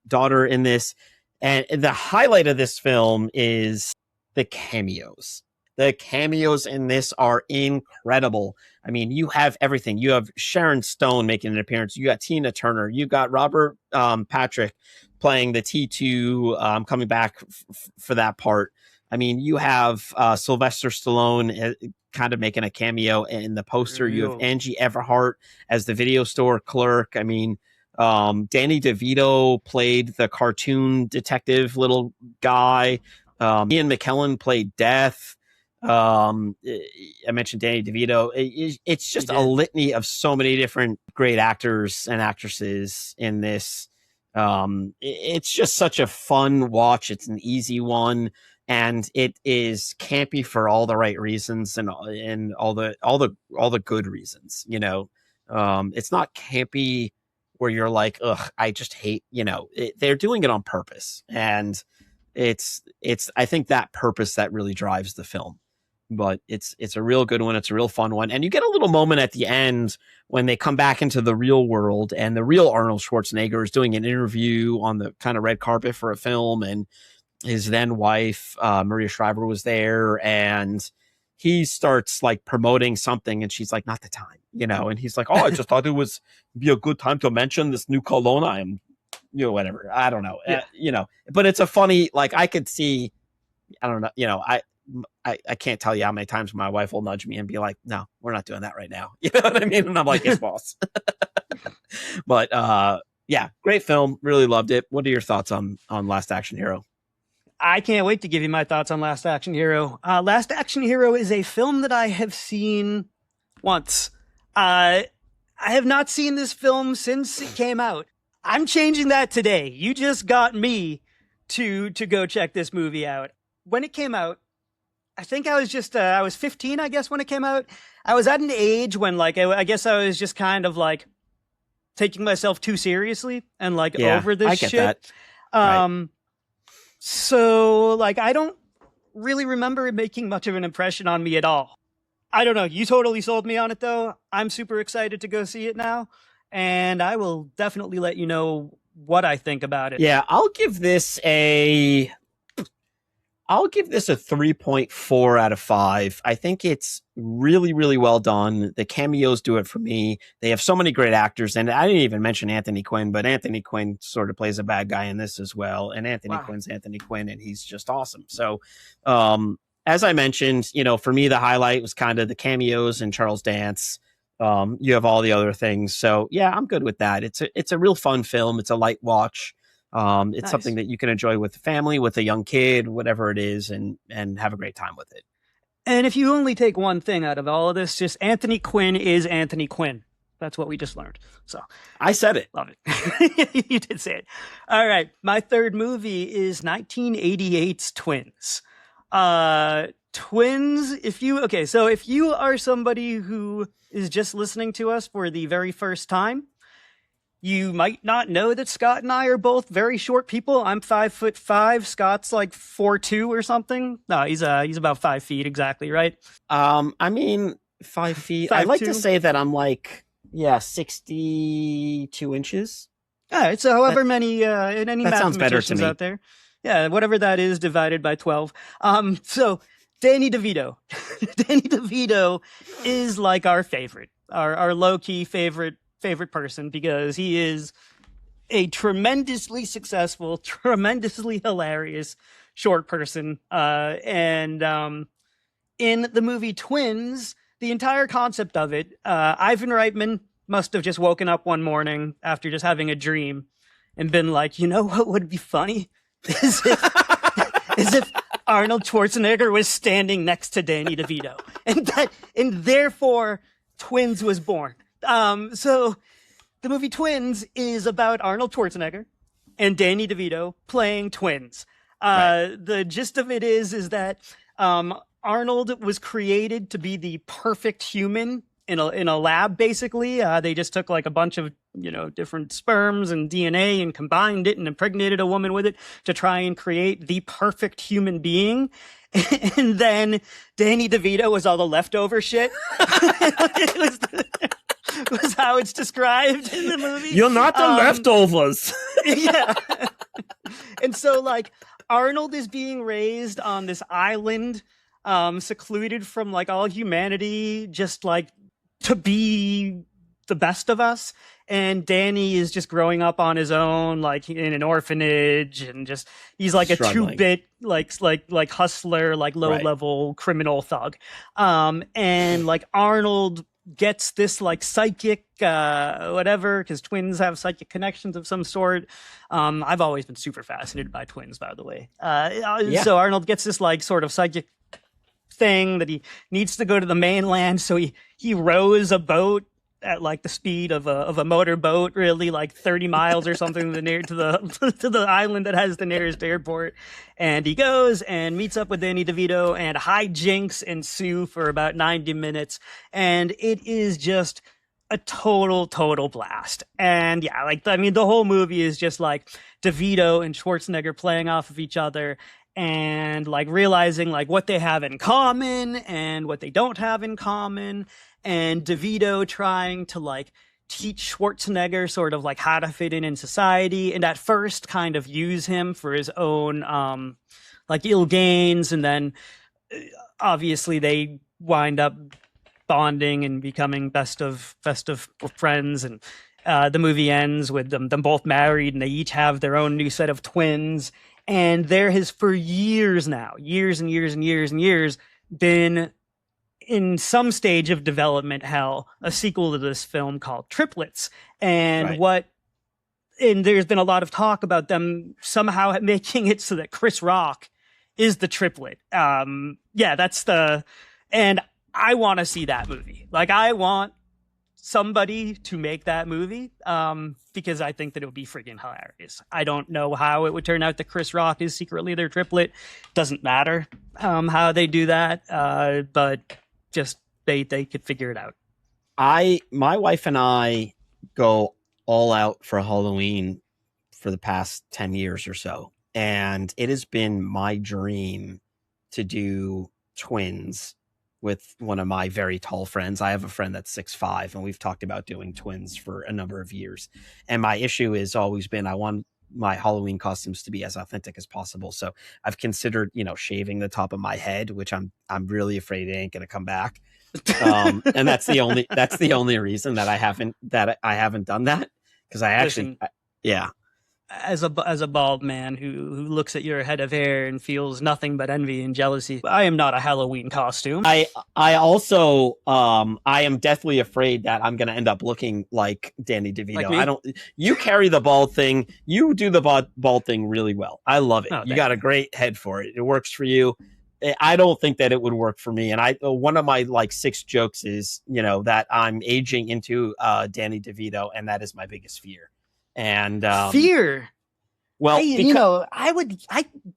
daughter in this. And the highlight of this film is the cameos. The cameos in this are incredible. I mean, you have everything. You have Sharon Stone making an appearance. You got Tina Turner. You got Robert Patrick playing the T2, coming back for that part. I mean, you have Sylvester Stallone kind of making a cameo in the poster. You have Angie Everhart as the video store clerk. I mean, Danny DeVito played the cartoon detective little guy. Ian McKellen played Death. I mentioned Danny DeVito. It's just a litany of so many different great actors and actresses in this. It's just such a fun watch. It's an easy one, and it is campy for all the right reasons and all the good reasons. It's not campy where you're like, ugh, I just hate. They're doing it on purpose, and it's I think that purpose that really drives the film. But it's a real good one. It's a real fun one. And you get a little moment at the end when they come back into the real world and the real Arnold Schwarzenegger is doing an interview on the kind of red carpet for a film. And his then wife, Maria Shriver, was there, and he starts like promoting something and she's like, not the time, and he's like, oh, I just thought it was be a good time to mention this new cologne I'm, whatever. I don't know. Yeah. But it's a funny, like I could see, I don't know, I can't tell you how many times my wife will nudge me and be like, no, we're not doing that right now. You know what I mean? And I'm like, yes, boss. But yeah, great film. Really loved it. What are your thoughts on Last Action Hero? I can't wait to give you my thoughts on Last Action Hero. Last Action Hero is a film that I have seen once. I have not seen this film since it came out. I'm changing that today. You just got me to go check this movie out. When it came out, I think I was 15, I guess, when it came out. I was at an age when, like, I guess I was just kind of like taking myself too seriously and like over this I get shit. That. Right. So like I don't really remember it making much of an impression on me at all. I don't know. You totally sold me on it though. I'm super excited to go see it now, and I will definitely let you know what I think about it. Yeah, I'll give this a 3.4 out of 5. I think it's really, really well done. The cameos do it for me. They have so many great actors. And I didn't even mention Anthony Quinn, but Anthony Quinn sort of plays a bad guy in this as well. And Anthony Quinn's Anthony Quinn, and he's just awesome. So, as I mentioned, for me, the highlight was kind of the cameos and Charles Dance. You have all the other things. So yeah, I'm good with that. It's a real fun film. It's a light watch. It's Nice. something that you can enjoy with the family, with a young kid, whatever it is, and have a great time with it. And if you only take one thing out of all of this, just Anthony Quinn is Anthony Quinn. That's what we just learned. So I said it. Love it. You did say it. All right. My third movie is 1988's Twins. Twins, if you are somebody who is just listening to us for the very first time, you might not know that Scott and I are both very short people. I'm 5'5". Scott's like 4'2" or something. No, he's about 5 feet exactly, right? I mean, 5 feet. I like to say that I'm like 62 inches. All right, so however many in any that sounds better to me. Out there, yeah, whatever that is divided by 12. So Danny DeVito, Danny DeVito is like our favorite, our low key favorite person, because he is a tremendously successful, tremendously hilarious short person. And in the movie Twins, the entire concept of it, Ivan Reitman must have just woken up one morning after just having a dream and been like, you know what would be funny? Is if Arnold Schwarzenegger was standing next to Danny DeVito. And therefore Twins was born. So the movie Twins is about Arnold Schwarzenegger and Danny DeVito playing twins. Right. The gist of it is that Arnold was created to be the perfect human in a lab, basically. They just took like a bunch of, different sperms and DNA and combined it and impregnated a woman with it to try and create the perfect human being. And then Danny DeVito was all the leftover shit. Was how it's described in the movie. You're not the leftovers. Yeah. And so like Arnold is being raised on this island, secluded from like all humanity, just like to be the best of us. And Danny is just growing up on his own, like in an orphanage, and just he's like struggling. A 2-bit like hustler, like low level criminal thug. And like Arnold gets this like psychic whatever, because twins have psychic connections of some sort. I've always been super fascinated by twins, by the way. So Arnold gets this like sort of psychic thing that he needs to go to the mainland, so he rows a boat at like the speed of a motorboat, really, like 30 miles or something to the island that has the nearest airport. And he goes and meets up with Danny DeVito, and hijinks ensue for about 90 minutes. And it is just a total blast. And yeah, the whole movie is just like DeVito and Schwarzenegger playing off of each other, and like realizing like what they have in common and what they don't have in common. And DeVito trying to like teach Schwarzenegger sort of like how to fit in society, and at first kind of use him for his own like ill gains, and then obviously they wind up bonding and becoming best of friends. And the movie ends with them both married, and they each have their own new set of twins. And there has for years now, years and years, been in some stage of development hell, a sequel to this film called Triplets. And and there's been a lot of talk about them somehow making it so that Chris Rock is the triplet. And I want to see that movie. Like, I want somebody to make that movie, because I think that it would be freaking hilarious. I don't know how it would turn out that Chris Rock is secretly their triplet. Doesn't matter how they do that, but just they could figure it out. My wife and I go all out for Halloween for the past 10 years or so. And it has been my dream to do twins with one of my very tall friends. I have a friend that's 6'5", and we've talked about doing twins for a number of years. And my issue has always been, I want my Halloween costumes to be as authentic as possible. So I've considered, shaving the top of my head, which I'm really afraid it ain't going to come back. And that's the only reason that I haven't done that. Cause I actually, yeah. As a bald man who looks at your head of hair and feels nothing but envy and jealousy, I am not a Halloween costume. I also I am deathly afraid that I'm going to end up looking like Danny DeVito. Like you carry the bald thing. You do the bald thing really well. I love it. Oh, you got a great head for it. It works for you. I don't think that it would work for me. And one of my 6 jokes is, that I'm aging into Danny DeVito, and that is my biggest fear. And fear. Well,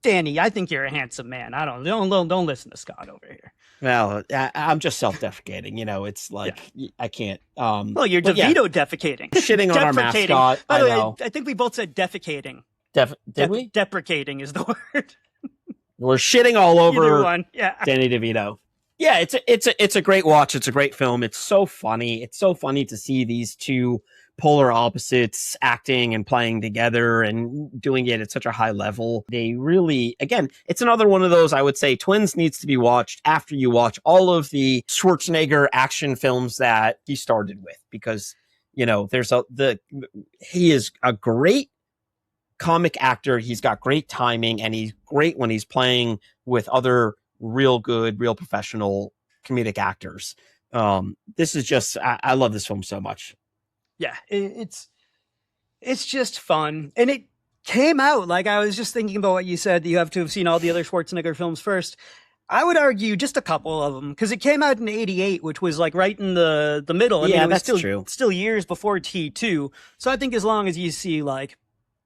Danny, I think you're a handsome man. I don't listen to Scott over here. Well, I'm just self-defecating. It's like, I can't. Well, you're DeVito defecating, shitting on our mascot. By the way, I think we both said defecating. Did we? Deprecating is the word. We're shitting all over Danny DeVito. Yeah, it's a great watch. It's a great film. It's so funny. It's so funny to see these two polar opposites acting and playing together and doing it at such a high level. They really, again, it's another one of those, I would say, Twins needs to be watched after you watch all of the Schwarzenegger action films that he started with, because, he is a great comic actor. He's got great timing, and he's great when he's playing with other real good, real professional comedic actors. This is just, I love this film so much. Yeah, it's just fun. And it came out, like, I was just thinking about what you said, that you have to have seen all the other Schwarzenegger films first. I would argue just a couple of them, because it came out in '88, which was like right in the middle. Yeah, it was that's true. Still years before T2. So I think as long as you see like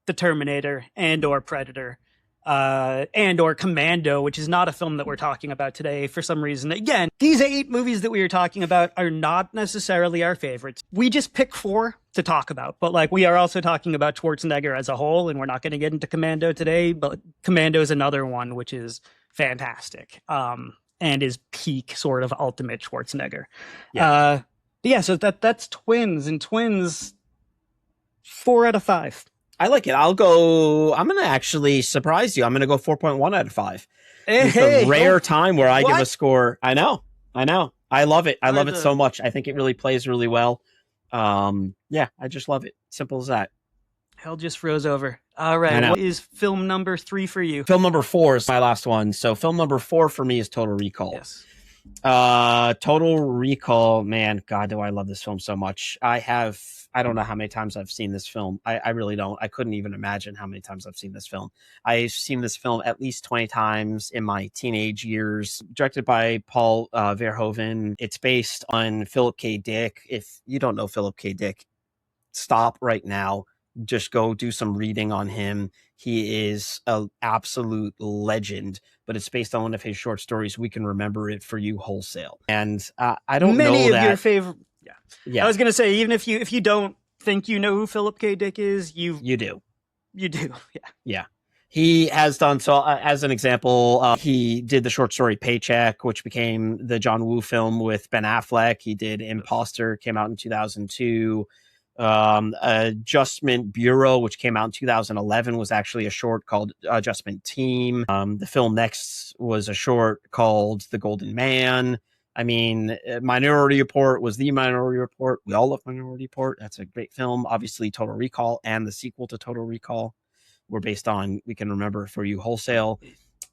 The Terminator and or Predator, and or Commando, which is not a film that we're talking about today for some reason. Again, these 8 movies that we are talking about are not necessarily our favorites. We just pick 4 to talk about, but like, we are also talking about Schwarzenegger as a whole, and we're not going to get into Commando today, but Commando is another one which is fantastic, and is peak sort of ultimate Schwarzenegger. So that's Twins, and Twins 4 out of 5. I like it. I'm going to actually surprise you. I'm going to go 4.1 out of 5. It's a rare time where I give a score. I know. I love it. I love it so much. I think it really plays really well. I just love it. Simple as that. Hell just froze over. All right. What is film number 3 for you? Film number 4 is my last one. So film number 4 for me is Total Recall. Yes. Total Recall, man, God, do I love this film so much. I don't know how many times I've seen this film. I really don't. I couldn't even imagine how many times I've seen this film. I've seen this film at least 20 times in my teenage years. Directed by Paul Verhoeven. It's based on Philip K. Dick. If you don't know Philip K. Dick, stop right now. Just go do some reading on him. He is an absolute legend, but it's based on one of his short stories. We Can Remember It For You Wholesale. And I don't know that... Many of your favorite... Yeah. I was going to say, even if you don't think you know who Philip K. Dick is, you do. You do, yeah. Yeah. He has done, so as an example, he did the short story Paycheck, which became the John Woo film with Ben Affleck. He did Imposter, came out in 2002. Adjustment Bureau, which came out in 2011, was actually a short called Adjustment Team. The film next was a short called The Golden Man. I mean, Minority Report was the Minority Report. We all love Minority Report. That's a great film. Obviously, Total Recall and the sequel to Total Recall were based on We Can Remember For You Wholesale.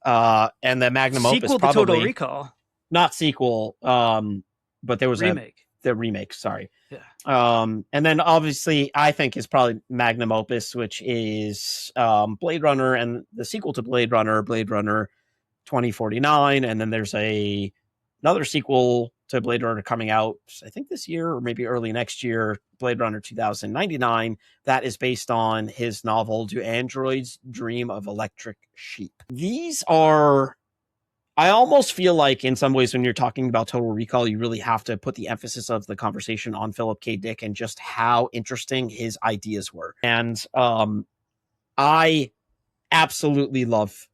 And the magnum opus, sequel to Total Recall, not sequel, but there was the remake. Sorry. Yeah. And then obviously, I think is probably magnum opus, which is Blade Runner, and the sequel to Blade Runner, 2049, and then there's another sequel to Blade Runner coming out, I think this year or maybe early next year, Blade Runner 2099, that is based on his novel Do Androids Dream of Electric Sheep. These are, I almost feel like in some ways when you're talking about Total Recall, you really have to put the emphasis of the conversation on Philip K. Dick and just how interesting his ideas were. And I absolutely love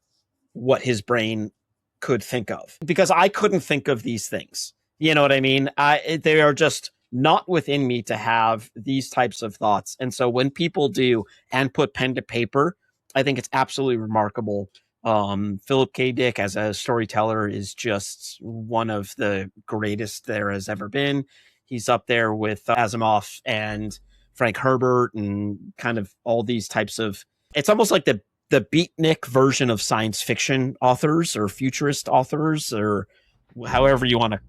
what his brain could think of, because I couldn't think of these things. You know what I mean? They are just not within me to have these types of thoughts. And so when people do and put pen to paper, I think it's absolutely remarkable. Philip K. Dick as a storyteller is just one of the greatest there has ever been. He's up there with Asimov and Frank Herbert and kind of all these types of, it's almost like the beatnik version of science fiction authors or futurist authors, or however you want to,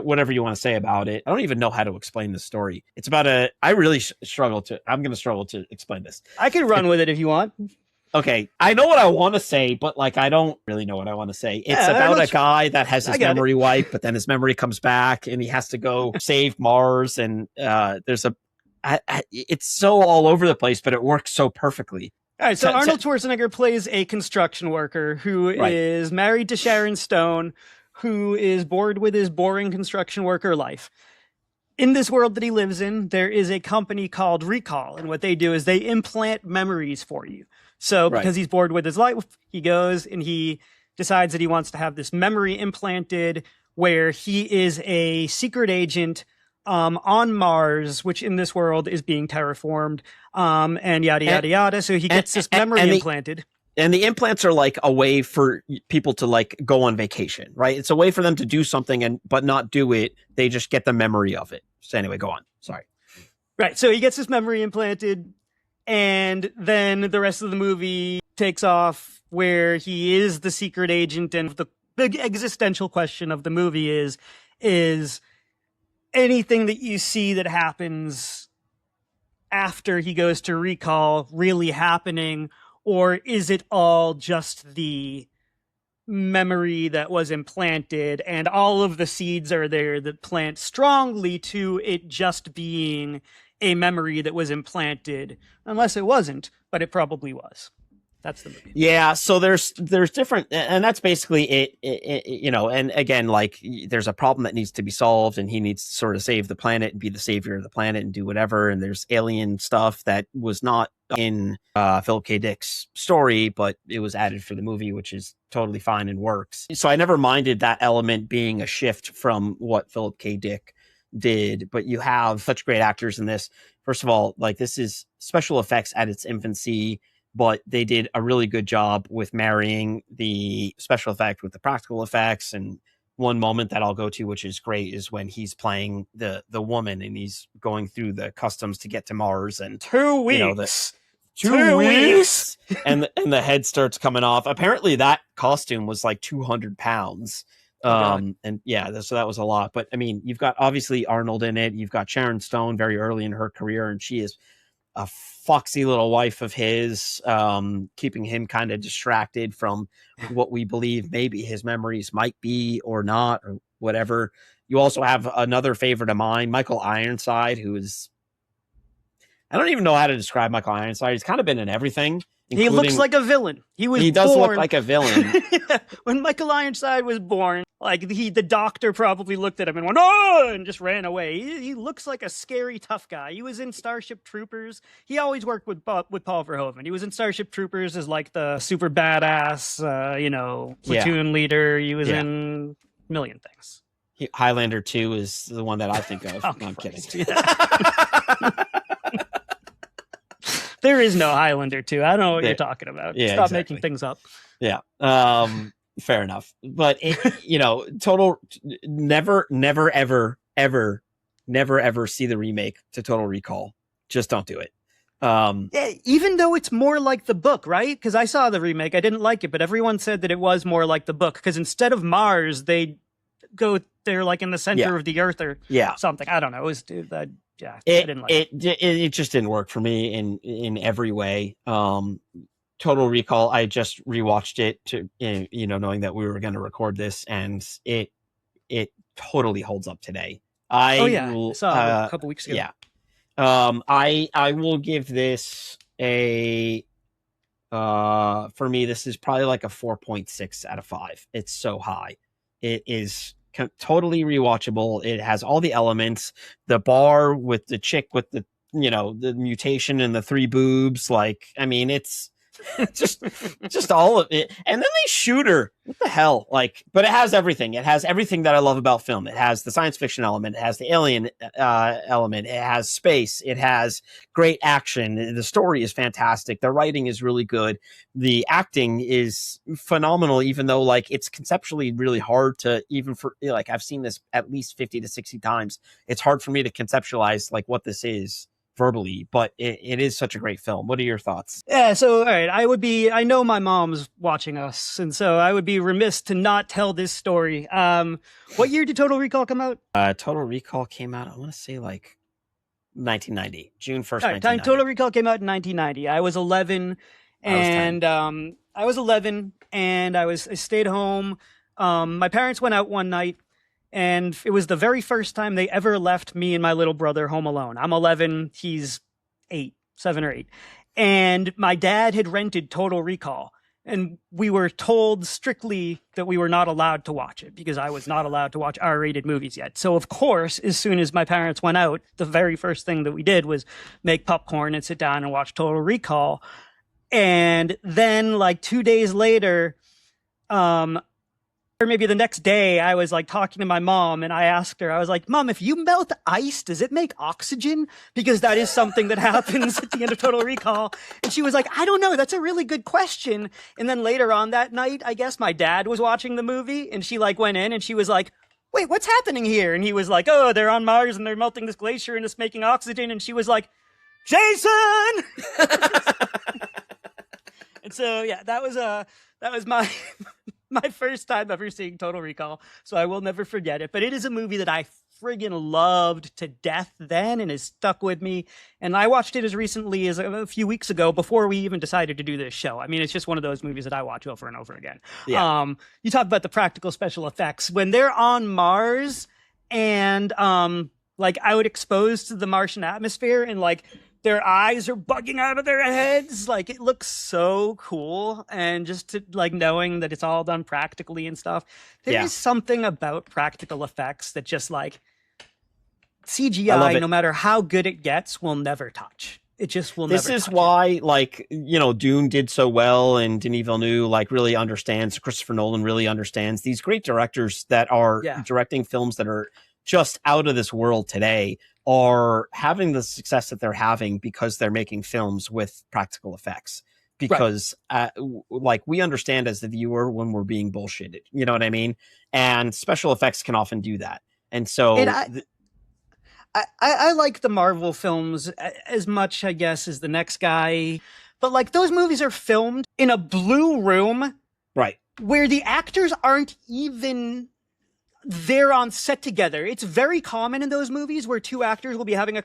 whatever you want to say about it. I don't even know how to explain the story. It's about I really I'm going to struggle to explain this. I can run with it if you want. Okay. I know what I want to say, but like, I don't really know what I want to say. It's about a guy that has his memory wiped, but then his memory comes back and he has to go save Mars. And it's so all over the place, but it works so perfectly. All right, so Arnold Schwarzenegger plays a construction worker who is married to Sharon Stone, who is bored with his boring construction worker life. In this world that he lives in, there is a company called Recall, and what they do is they implant memories for you. So because he's bored with his life, he goes and he decides that he wants to have this memory implanted where he is a secret agent on Mars, which in this world is being terraformed, and yada, yada, yada. So he gets this memory implanted. And the implants are like a way for people to like go on vacation, right? It's a way for them to do something but not do it. They just get the memory of it. So anyway, go on. Sorry. Right. So he gets this memory implanted, and then the rest of the movie takes off where he is the secret agent. And the big existential question of the movie is anything that you see that happens after he goes to Recall really happening? Or is it all just the memory that was implanted and all of the seeds are there that plant strongly to it just being a memory that was implanted? Unless it wasn't, but it probably was. That's the movie. Yeah, so there's different, and that's basically it, you know, and again, like there's a problem that needs to be solved and he needs to sort of save the planet and be the savior of the planet and do whatever. And there's alien stuff that was not in Philip K. Dick's story, but it was added for the movie, which is totally fine and works. So I never minded that element being a shift from what Philip K. Dick did, but you have such great actors in this. First of all, like this is special effects at its infancy, but they did a really good job with marrying the special effect with the practical effects. And one moment that I'll go to, which is great, is when he's playing the woman and he's going through the customs to get to Mars. And 2 weeks. You know, two weeks. and the head starts coming off. Apparently that costume was like 200 pounds. And yeah, so that was a lot. But I mean, you've got obviously Arnold in it. You've got Sharon Stone very early in her career, and she is a foxy little wife of his, keeping him kind of distracted from what we believe maybe his memories might be or not, or whatever. You also have another favorite of mine, Michael Ironside, who is, I don't even know how to describe Michael Ironside. He's kind of been in everything. He looks like a villain. He does look like a villain. When Michael Ironside was born, like the doctor probably looked at him and went, "Oh!" and just ran away. He looks like a scary tough guy. He was in Starship Troopers. He always worked with Paul Verhoeven. He was in Starship Troopers as like the super badass, platoon leader. He was in a million things. Highlander 2 is the one that I think of. Oh, no, I'm kidding. Yeah. There is no Highlander 2. I don't know what you're talking about. Yeah, Stop making things up. Yeah. Fair enough. But total never ever see the remake to Total Recall. Just don't do it. Yeah, even though it's more like the book, right? Because I saw the remake, I didn't like it, but everyone said that it was more like the book. Because instead of Mars, they're like in the center of the Earth or something. I don't know. It was I didn't like it. It just didn't work for me in every way. Total Recall, I just rewatched it to, knowing that we were going to record this, and it totally holds up today. Oh I yeah, I will, saw it a couple weeks ago. yeah. I will give this a, for me, this is probably like a 4.6 out of 5. It's so high. It is totally rewatchable. It has all the elements. The bar with the chick with the, the mutation and the 3 boobs. Like, I mean, it's just just all of it. And then they shoot her. What the hell? Like, but it has everything. It has everything that I love about film. It has the science fiction element. It has the alien element. It has space. It has great action. The story is fantastic. The writing is really good. The acting is phenomenal, even though like it's conceptually really hard to, even for like, I've seen this at least 50 to 60 times. It's hard for me to conceptualize like what this is verbally, but it is such a great film. What are your thoughts? Yeah, so all right, I know my mom's watching us, and so I would be remiss to not tell this story. What year did Total Recall come out? Total Recall came out, I want to say like 1990, June 1st, All right, 1990. Total Recall came out in 1990. I was 11, and I was 11, and I stayed home. My parents went out one night, and it was the very first time they ever left me and my little brother home alone. I'm 11, he's 7 or 8. And my dad had rented Total Recall. And we were told strictly that we were not allowed to watch it because I was not allowed to watch R-rated movies yet. So, of course, as soon as my parents went out, the very first thing that we did was make popcorn and sit down and watch Total Recall. And then, like 2 days later, or maybe the next day, I was like talking to my mom and I asked her, I was like, Mom, if you melt ice, does it make oxygen? Because that is something that happens at the end of Total Recall. And she was like, I don't know. That's a really good question. And then later on that night, I guess my dad was watching the movie and she like went in and she was like, wait, what's happening here? And he was like, oh, they're on Mars and they're melting this glacier and it's making oxygen. And she was like, Jason! And so, yeah, that was my my first time ever seeing Total Recall, so I will never forget it. But it is a movie that I friggin' loved to death then and has stuck with me. And I watched it as recently as a few weeks ago before we even decided to do this show. I mean, it's just one of those movies that I watch over and over again. Yeah. You talk about the practical special effects. When they're on Mars and like out exposed to the Martian atmosphere and like their eyes are bugging out of their heads. Like it looks so cool. And just to like knowing that it's all done practically and stuff. There is something about practical effects that just like CGI, no matter how good it gets, will never touch. It just will never touch. This is why, like, Dune did so well and Denis Villeneuve, like, really understands, Christopher Nolan really understands these great directors that are directing films that are just out of this world today are having the success that they're having because they're making films with practical effects. Because, like, we understand as the viewer when we're being bullshitted. You know what I mean? And special effects can often do that. And so... I like the Marvel films as much, I guess, as the next guy. But, like, those movies are filmed in a blue room. Right. Where the actors aren't even... they're on set together. It's very common in those movies where two characters will be having a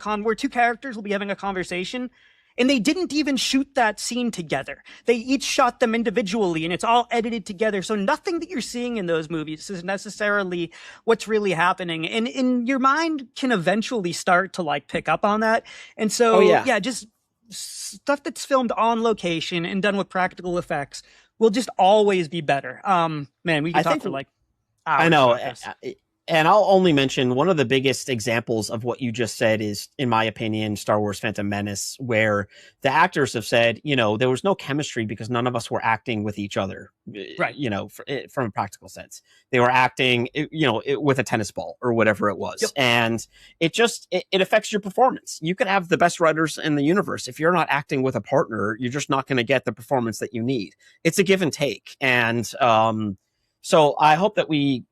conversation, and they didn't even shoot that scene together. They each shot them individually, and it's all edited together. So nothing that you're seeing in those movies is necessarily what's really happening. And in your mind can eventually start to like pick up on that. And so, just stuff that's filmed on location and done with practical effects will just always be better. Man, we can talk for like... I know. And I'll only mention one of the biggest examples of what you just said is, in my opinion, Star Wars Phantom Menace, where the actors have said, there was no chemistry because none of us were acting with each other, right? From a practical sense. They were acting, with a tennis ball or whatever it was. Yep. And it affects your performance. You can have the best writers in the universe. If you're not acting with a partner, you're just not going to get the performance that you need. It's a give and take. And, so I hope that we,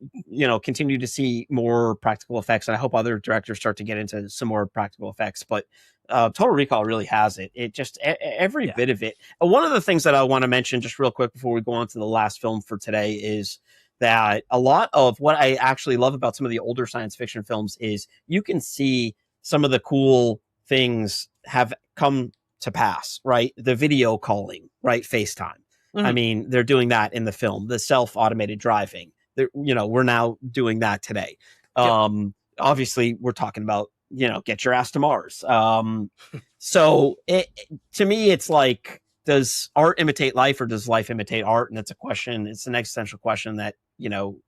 continue to see more practical effects, and I hope other directors start to get into some more practical effects. But Total Recall really has it. It just every bit of it. One of the things that I want to mention just real quick before we go on to the last film for today is that a lot of what I actually love about some of the older science fiction films is you can see some of the cool things have come to pass, right? The video calling, right? FaceTime. I mean, they're doing that in the film. The self-automated driving. We're now doing that today. Obviously, we're talking about, get your ass to Mars. So to me, it's like, does art imitate life or does life imitate art? And it's a question. It's an existential question that,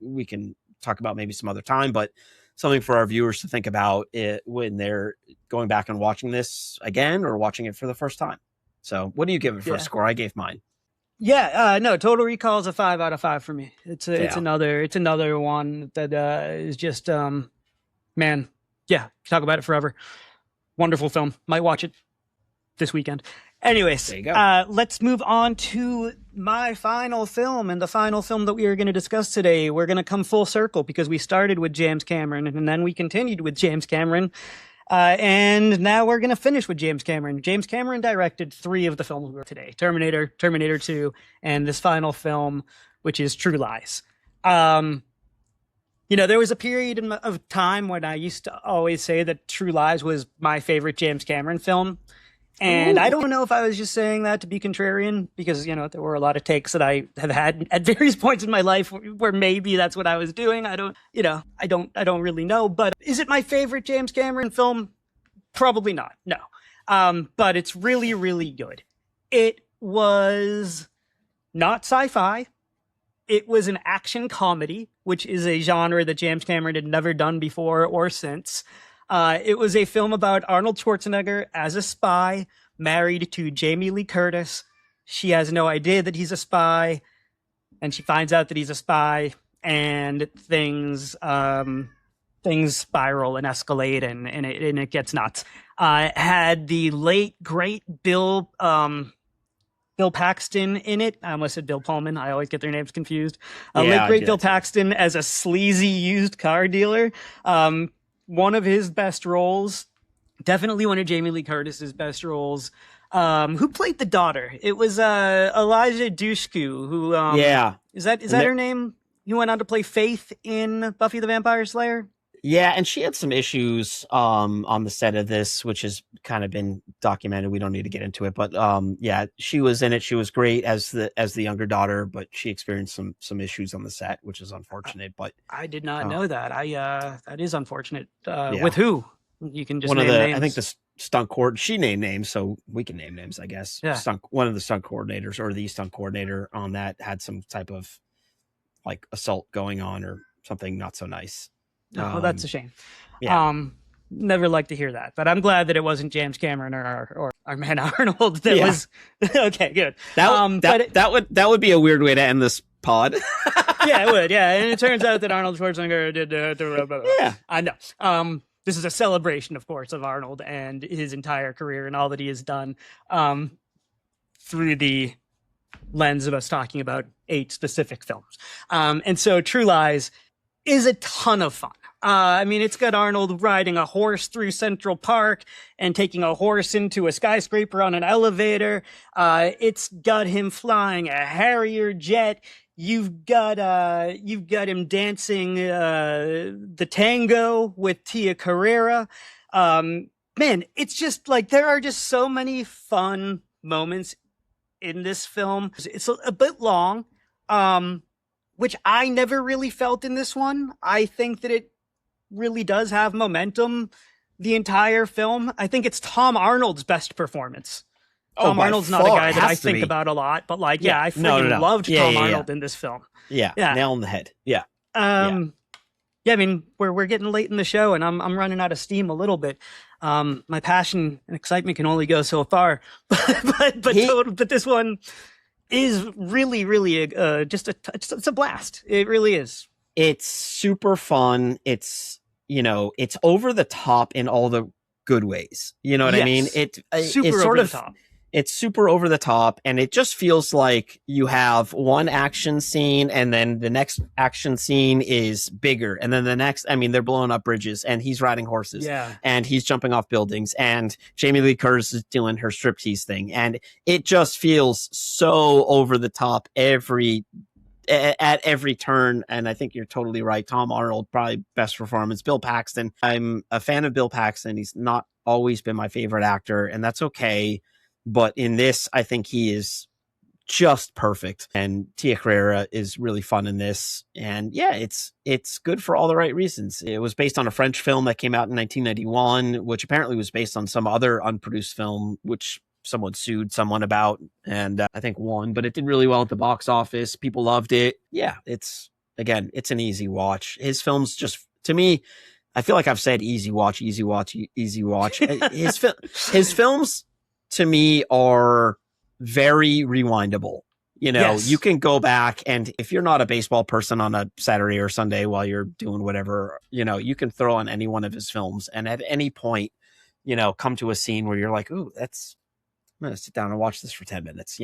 we can talk about maybe some other time, but something for our viewers to think about when they're going back and watching this again or watching it for the first time. So what do you give it for a score? I gave mine. Yeah, no, Total Recall is a 5 out of 5 for me. It's another one that is just man, yeah, talk about it forever. Wonderful film. Might watch it this weekend. Anyways, there you go. Let's move on to my final film, and the final film that we are going to discuss today. We're going to come full circle because we started with James Cameron and then we continued with James Cameron. And now we're going to finish with James Cameron. James Cameron directed 3 of the films today: Terminator, Terminator 2, and this final film, which is True Lies. There was a period of time when I used to always say that True Lies was my favorite James Cameron film. And I don't know if I was just saying that to be contrarian, because, there were a lot of takes that I have had at various points in my life where maybe that's what I was doing. I don't really know. But is it my favorite James Cameron film? Probably not. No. But it's really, really good. It was not sci-fi. It was an action comedy, which is a genre that James Cameron had never done before or since. It was a film about Arnold Schwarzenegger as a spy, married to Jamie Lee Curtis. She has no idea that he's a spy, and she finds out that he's a spy, and things spiral and escalate, and it gets nuts. Had the late great Bill Paxton in it. I almost said Bill Pullman. I always get their names confused. Late great Bill Paxton as a sleazy used car dealer. One of his best roles, definitely one of Jamie Lee Curtis's best roles. Who played the daughter? It was Elijah Dushku, who is that her name? Who went on to play Faith in Buffy the Vampire Slayer? Yeah, and she had some issues on the set of this, which has kind of been documented. We don't need to get into it, but she was in it. She was great as the younger daughter, but she experienced some issues on the set, which is unfortunate. But I did not know that. That is unfortunate. With who? You can just one name of the names. I think the stunt coordinator. She named names, so we can name names, I guess. Yeah. One of the stunt coordinators or the stunt coordinator on that had some type of like assault going on or something not so nice. Oh, that's a shame. Yeah. Never like to hear that, but I'm glad that it wasn't James Cameron or our man Arnold. That was okay. Good. That would be a weird way to end this pod. Yeah, it would. Yeah, and it turns out that Arnold Schwarzenegger did. Yeah, I know. This is a celebration, of course, of Arnold and his entire career and all that he has done, through the lens of us talking about 8 specific films. And so, True Lies is a ton of fun. It's got Arnold riding a horse through Central Park and taking a horse into a skyscraper on an elevator. It's got him flying a Harrier jet. You've got him dancing the tango with Tia Carrera. Man, it's just like there are just so many fun moments in this film. It's a bit long. Which I never really felt in this one. I think that it really does have momentum the entire film. I think it's Tom Arnold's best performance. Tom Arnold's not a guy that I think about a lot, but I freaking loved Tom Arnold in this film. Yeah, nail on the head. Yeah. We're getting late in the show, and I'm running out of steam a little bit. My passion and excitement can only go so far, but this one is really, really it's a blast. It really is. It's super fun. It's over the top in all the good ways. You know what I mean? It's sort of top. It's super over the top, and it just feels like you have one action scene, and then the next action scene is bigger, and then the next, they're blowing up bridges, and he's riding horses, and he's jumping off buildings, and Jamie Lee Curtis is doing her striptease thing, and it just feels so over the top at every turn. And I think you're totally right. Tom Arnold, probably best performance. Bill Paxton, I'm a fan of Bill Paxton. He's not always been my favorite actor, and that's okay. but in this, I think he is just perfect. And Tia Carrera is really fun in this. And yeah, it's good for all the right reasons. It was based on a French film that came out in 1991, which apparently was based on some other unproduced film, which someone sued someone about, and I think won, but it did really well at the box office. People loved it. Yeah, it's an easy watch. His films just, to me, I feel like I've said easy watch, easy watch, easy watch. His films to me are very rewindable. You know, Yes. You can go back, and if you're not a baseball person on a Saturday or Sunday while you're doing whatever, you can throw on any one of his films, and at any point, come to a scene where you're like, ooh, I'm going to sit down and watch this for 10 minutes.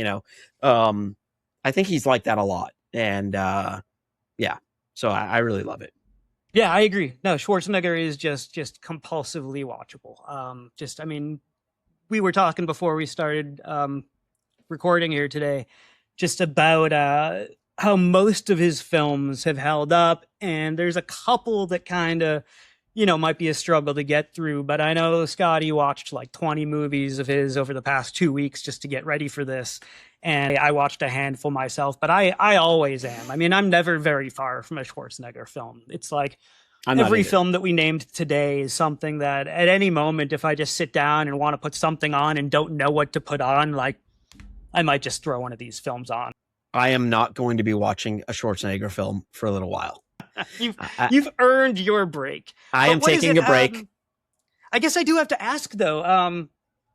I think he's like that a lot. And yeah, so I really love it. Yeah, I agree. No, Schwarzenegger is just compulsively watchable. We were talking before we started recording here today, just about how most of his films have held up, and there's a couple that kind of, might be a struggle to get through. But I know Scotty watched like 20 movies of his over the past 2 weeks just to get ready for this. And I watched a handful myself, but I always am. I mean, I'm never very far from a Schwarzenegger film. It's like every film that we named today is something that at any moment, if I just sit down and want to put something on and don't know what to put on, like I might just throw one of these films on. I am not going to be watching a Schwarzenegger film for a little while. You've earned your break. I am taking a break. I guess I do have to ask though.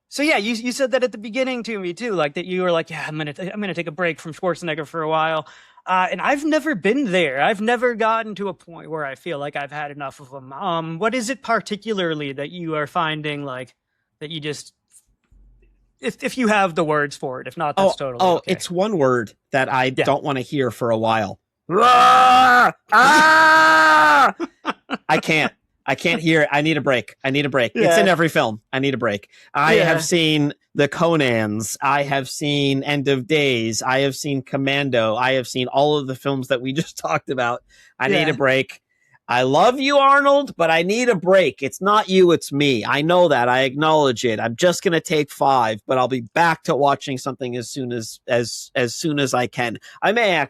So yeah, you said that at the beginning to me too, like that you were like, yeah, I'm gonna take a break from Schwarzenegger for a while. And I've never been there. I've never gotten to a point where I feel like I've had enough of them. What is it particularly that you are finding like that you just, if you have the words for it, if not, that's totally okay. It's one word that I don't want to hear for a while. I can't hear it. I need a break. Yeah. It's in every film. I need a break. I have seen the Conans. I have seen End of Days. I have seen Commando. I have seen all of the films that we just talked about. I need a break. I love you, Arnold, but I need a break. It's not you, it's me. I know that. I acknowledge it. I'm just going to take 5, but I'll be back to watching something as soon as I can. I may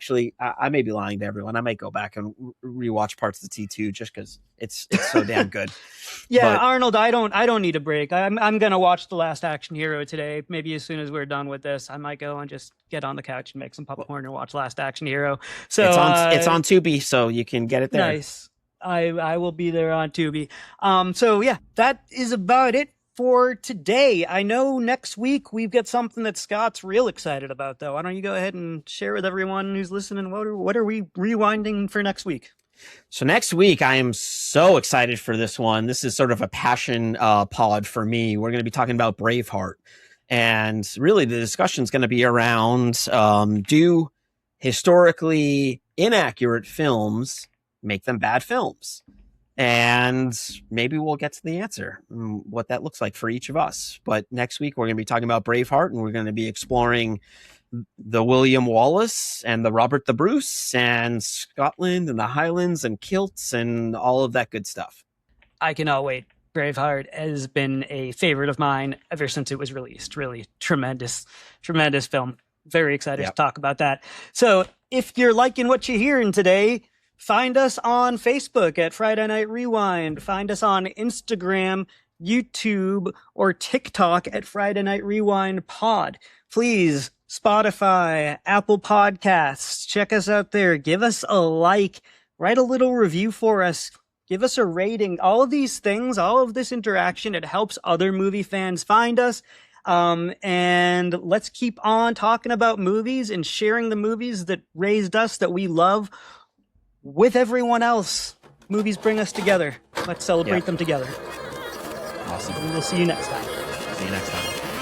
be lying to everyone. I might go back and rewatch parts of the T2 just because it's so damn good. Yeah, but Arnold, I don't need a break. I'm going to watch The Last Action Hero today. Maybe as soon as we're done with this, I might go and just get on the couch and make some popcorn and watch Last Action Hero. So it's on Tubi, so you can get it there. Nice. I will be there on Tubi. So yeah, that is about it for today. I know next week we've got something that Scott's real excited about, though. Why don't you go ahead and share with everyone who's listening? What are we rewinding for next week? So next week, I am so excited for this one. This is sort of a passion pod for me. We're going to be talking about Braveheart. And really, the discussion is going to be around, do historically inaccurate films make them bad films? And maybe we'll get to the answer, what that looks like for each of us. But next week, we're going to be talking about Braveheart, and we're going to be exploring the William Wallace and the Robert the Bruce and Scotland and the Highlands and kilts and all of that good stuff. I cannot wait. Braveheart has been a favorite of mine ever since it was released. Really tremendous film. Very excited to talk about that. So if you're liking what you're hearing today, find us on Facebook at Friday Night Rewind. Find us on Instagram, YouTube, or TikTok at Friday Night Rewind Pod. Please, Spotify, Apple Podcasts, check us out there. Give us a like. Write a little review for us. Give us a rating. All of these things, all of this interaction, it helps other movie fans find us. And let's keep on talking about movies and sharing the movies that raised us, that we love, with everyone else. Movies bring us together. Let's celebrate them together. Awesome. And we'll see you next time. See you next time.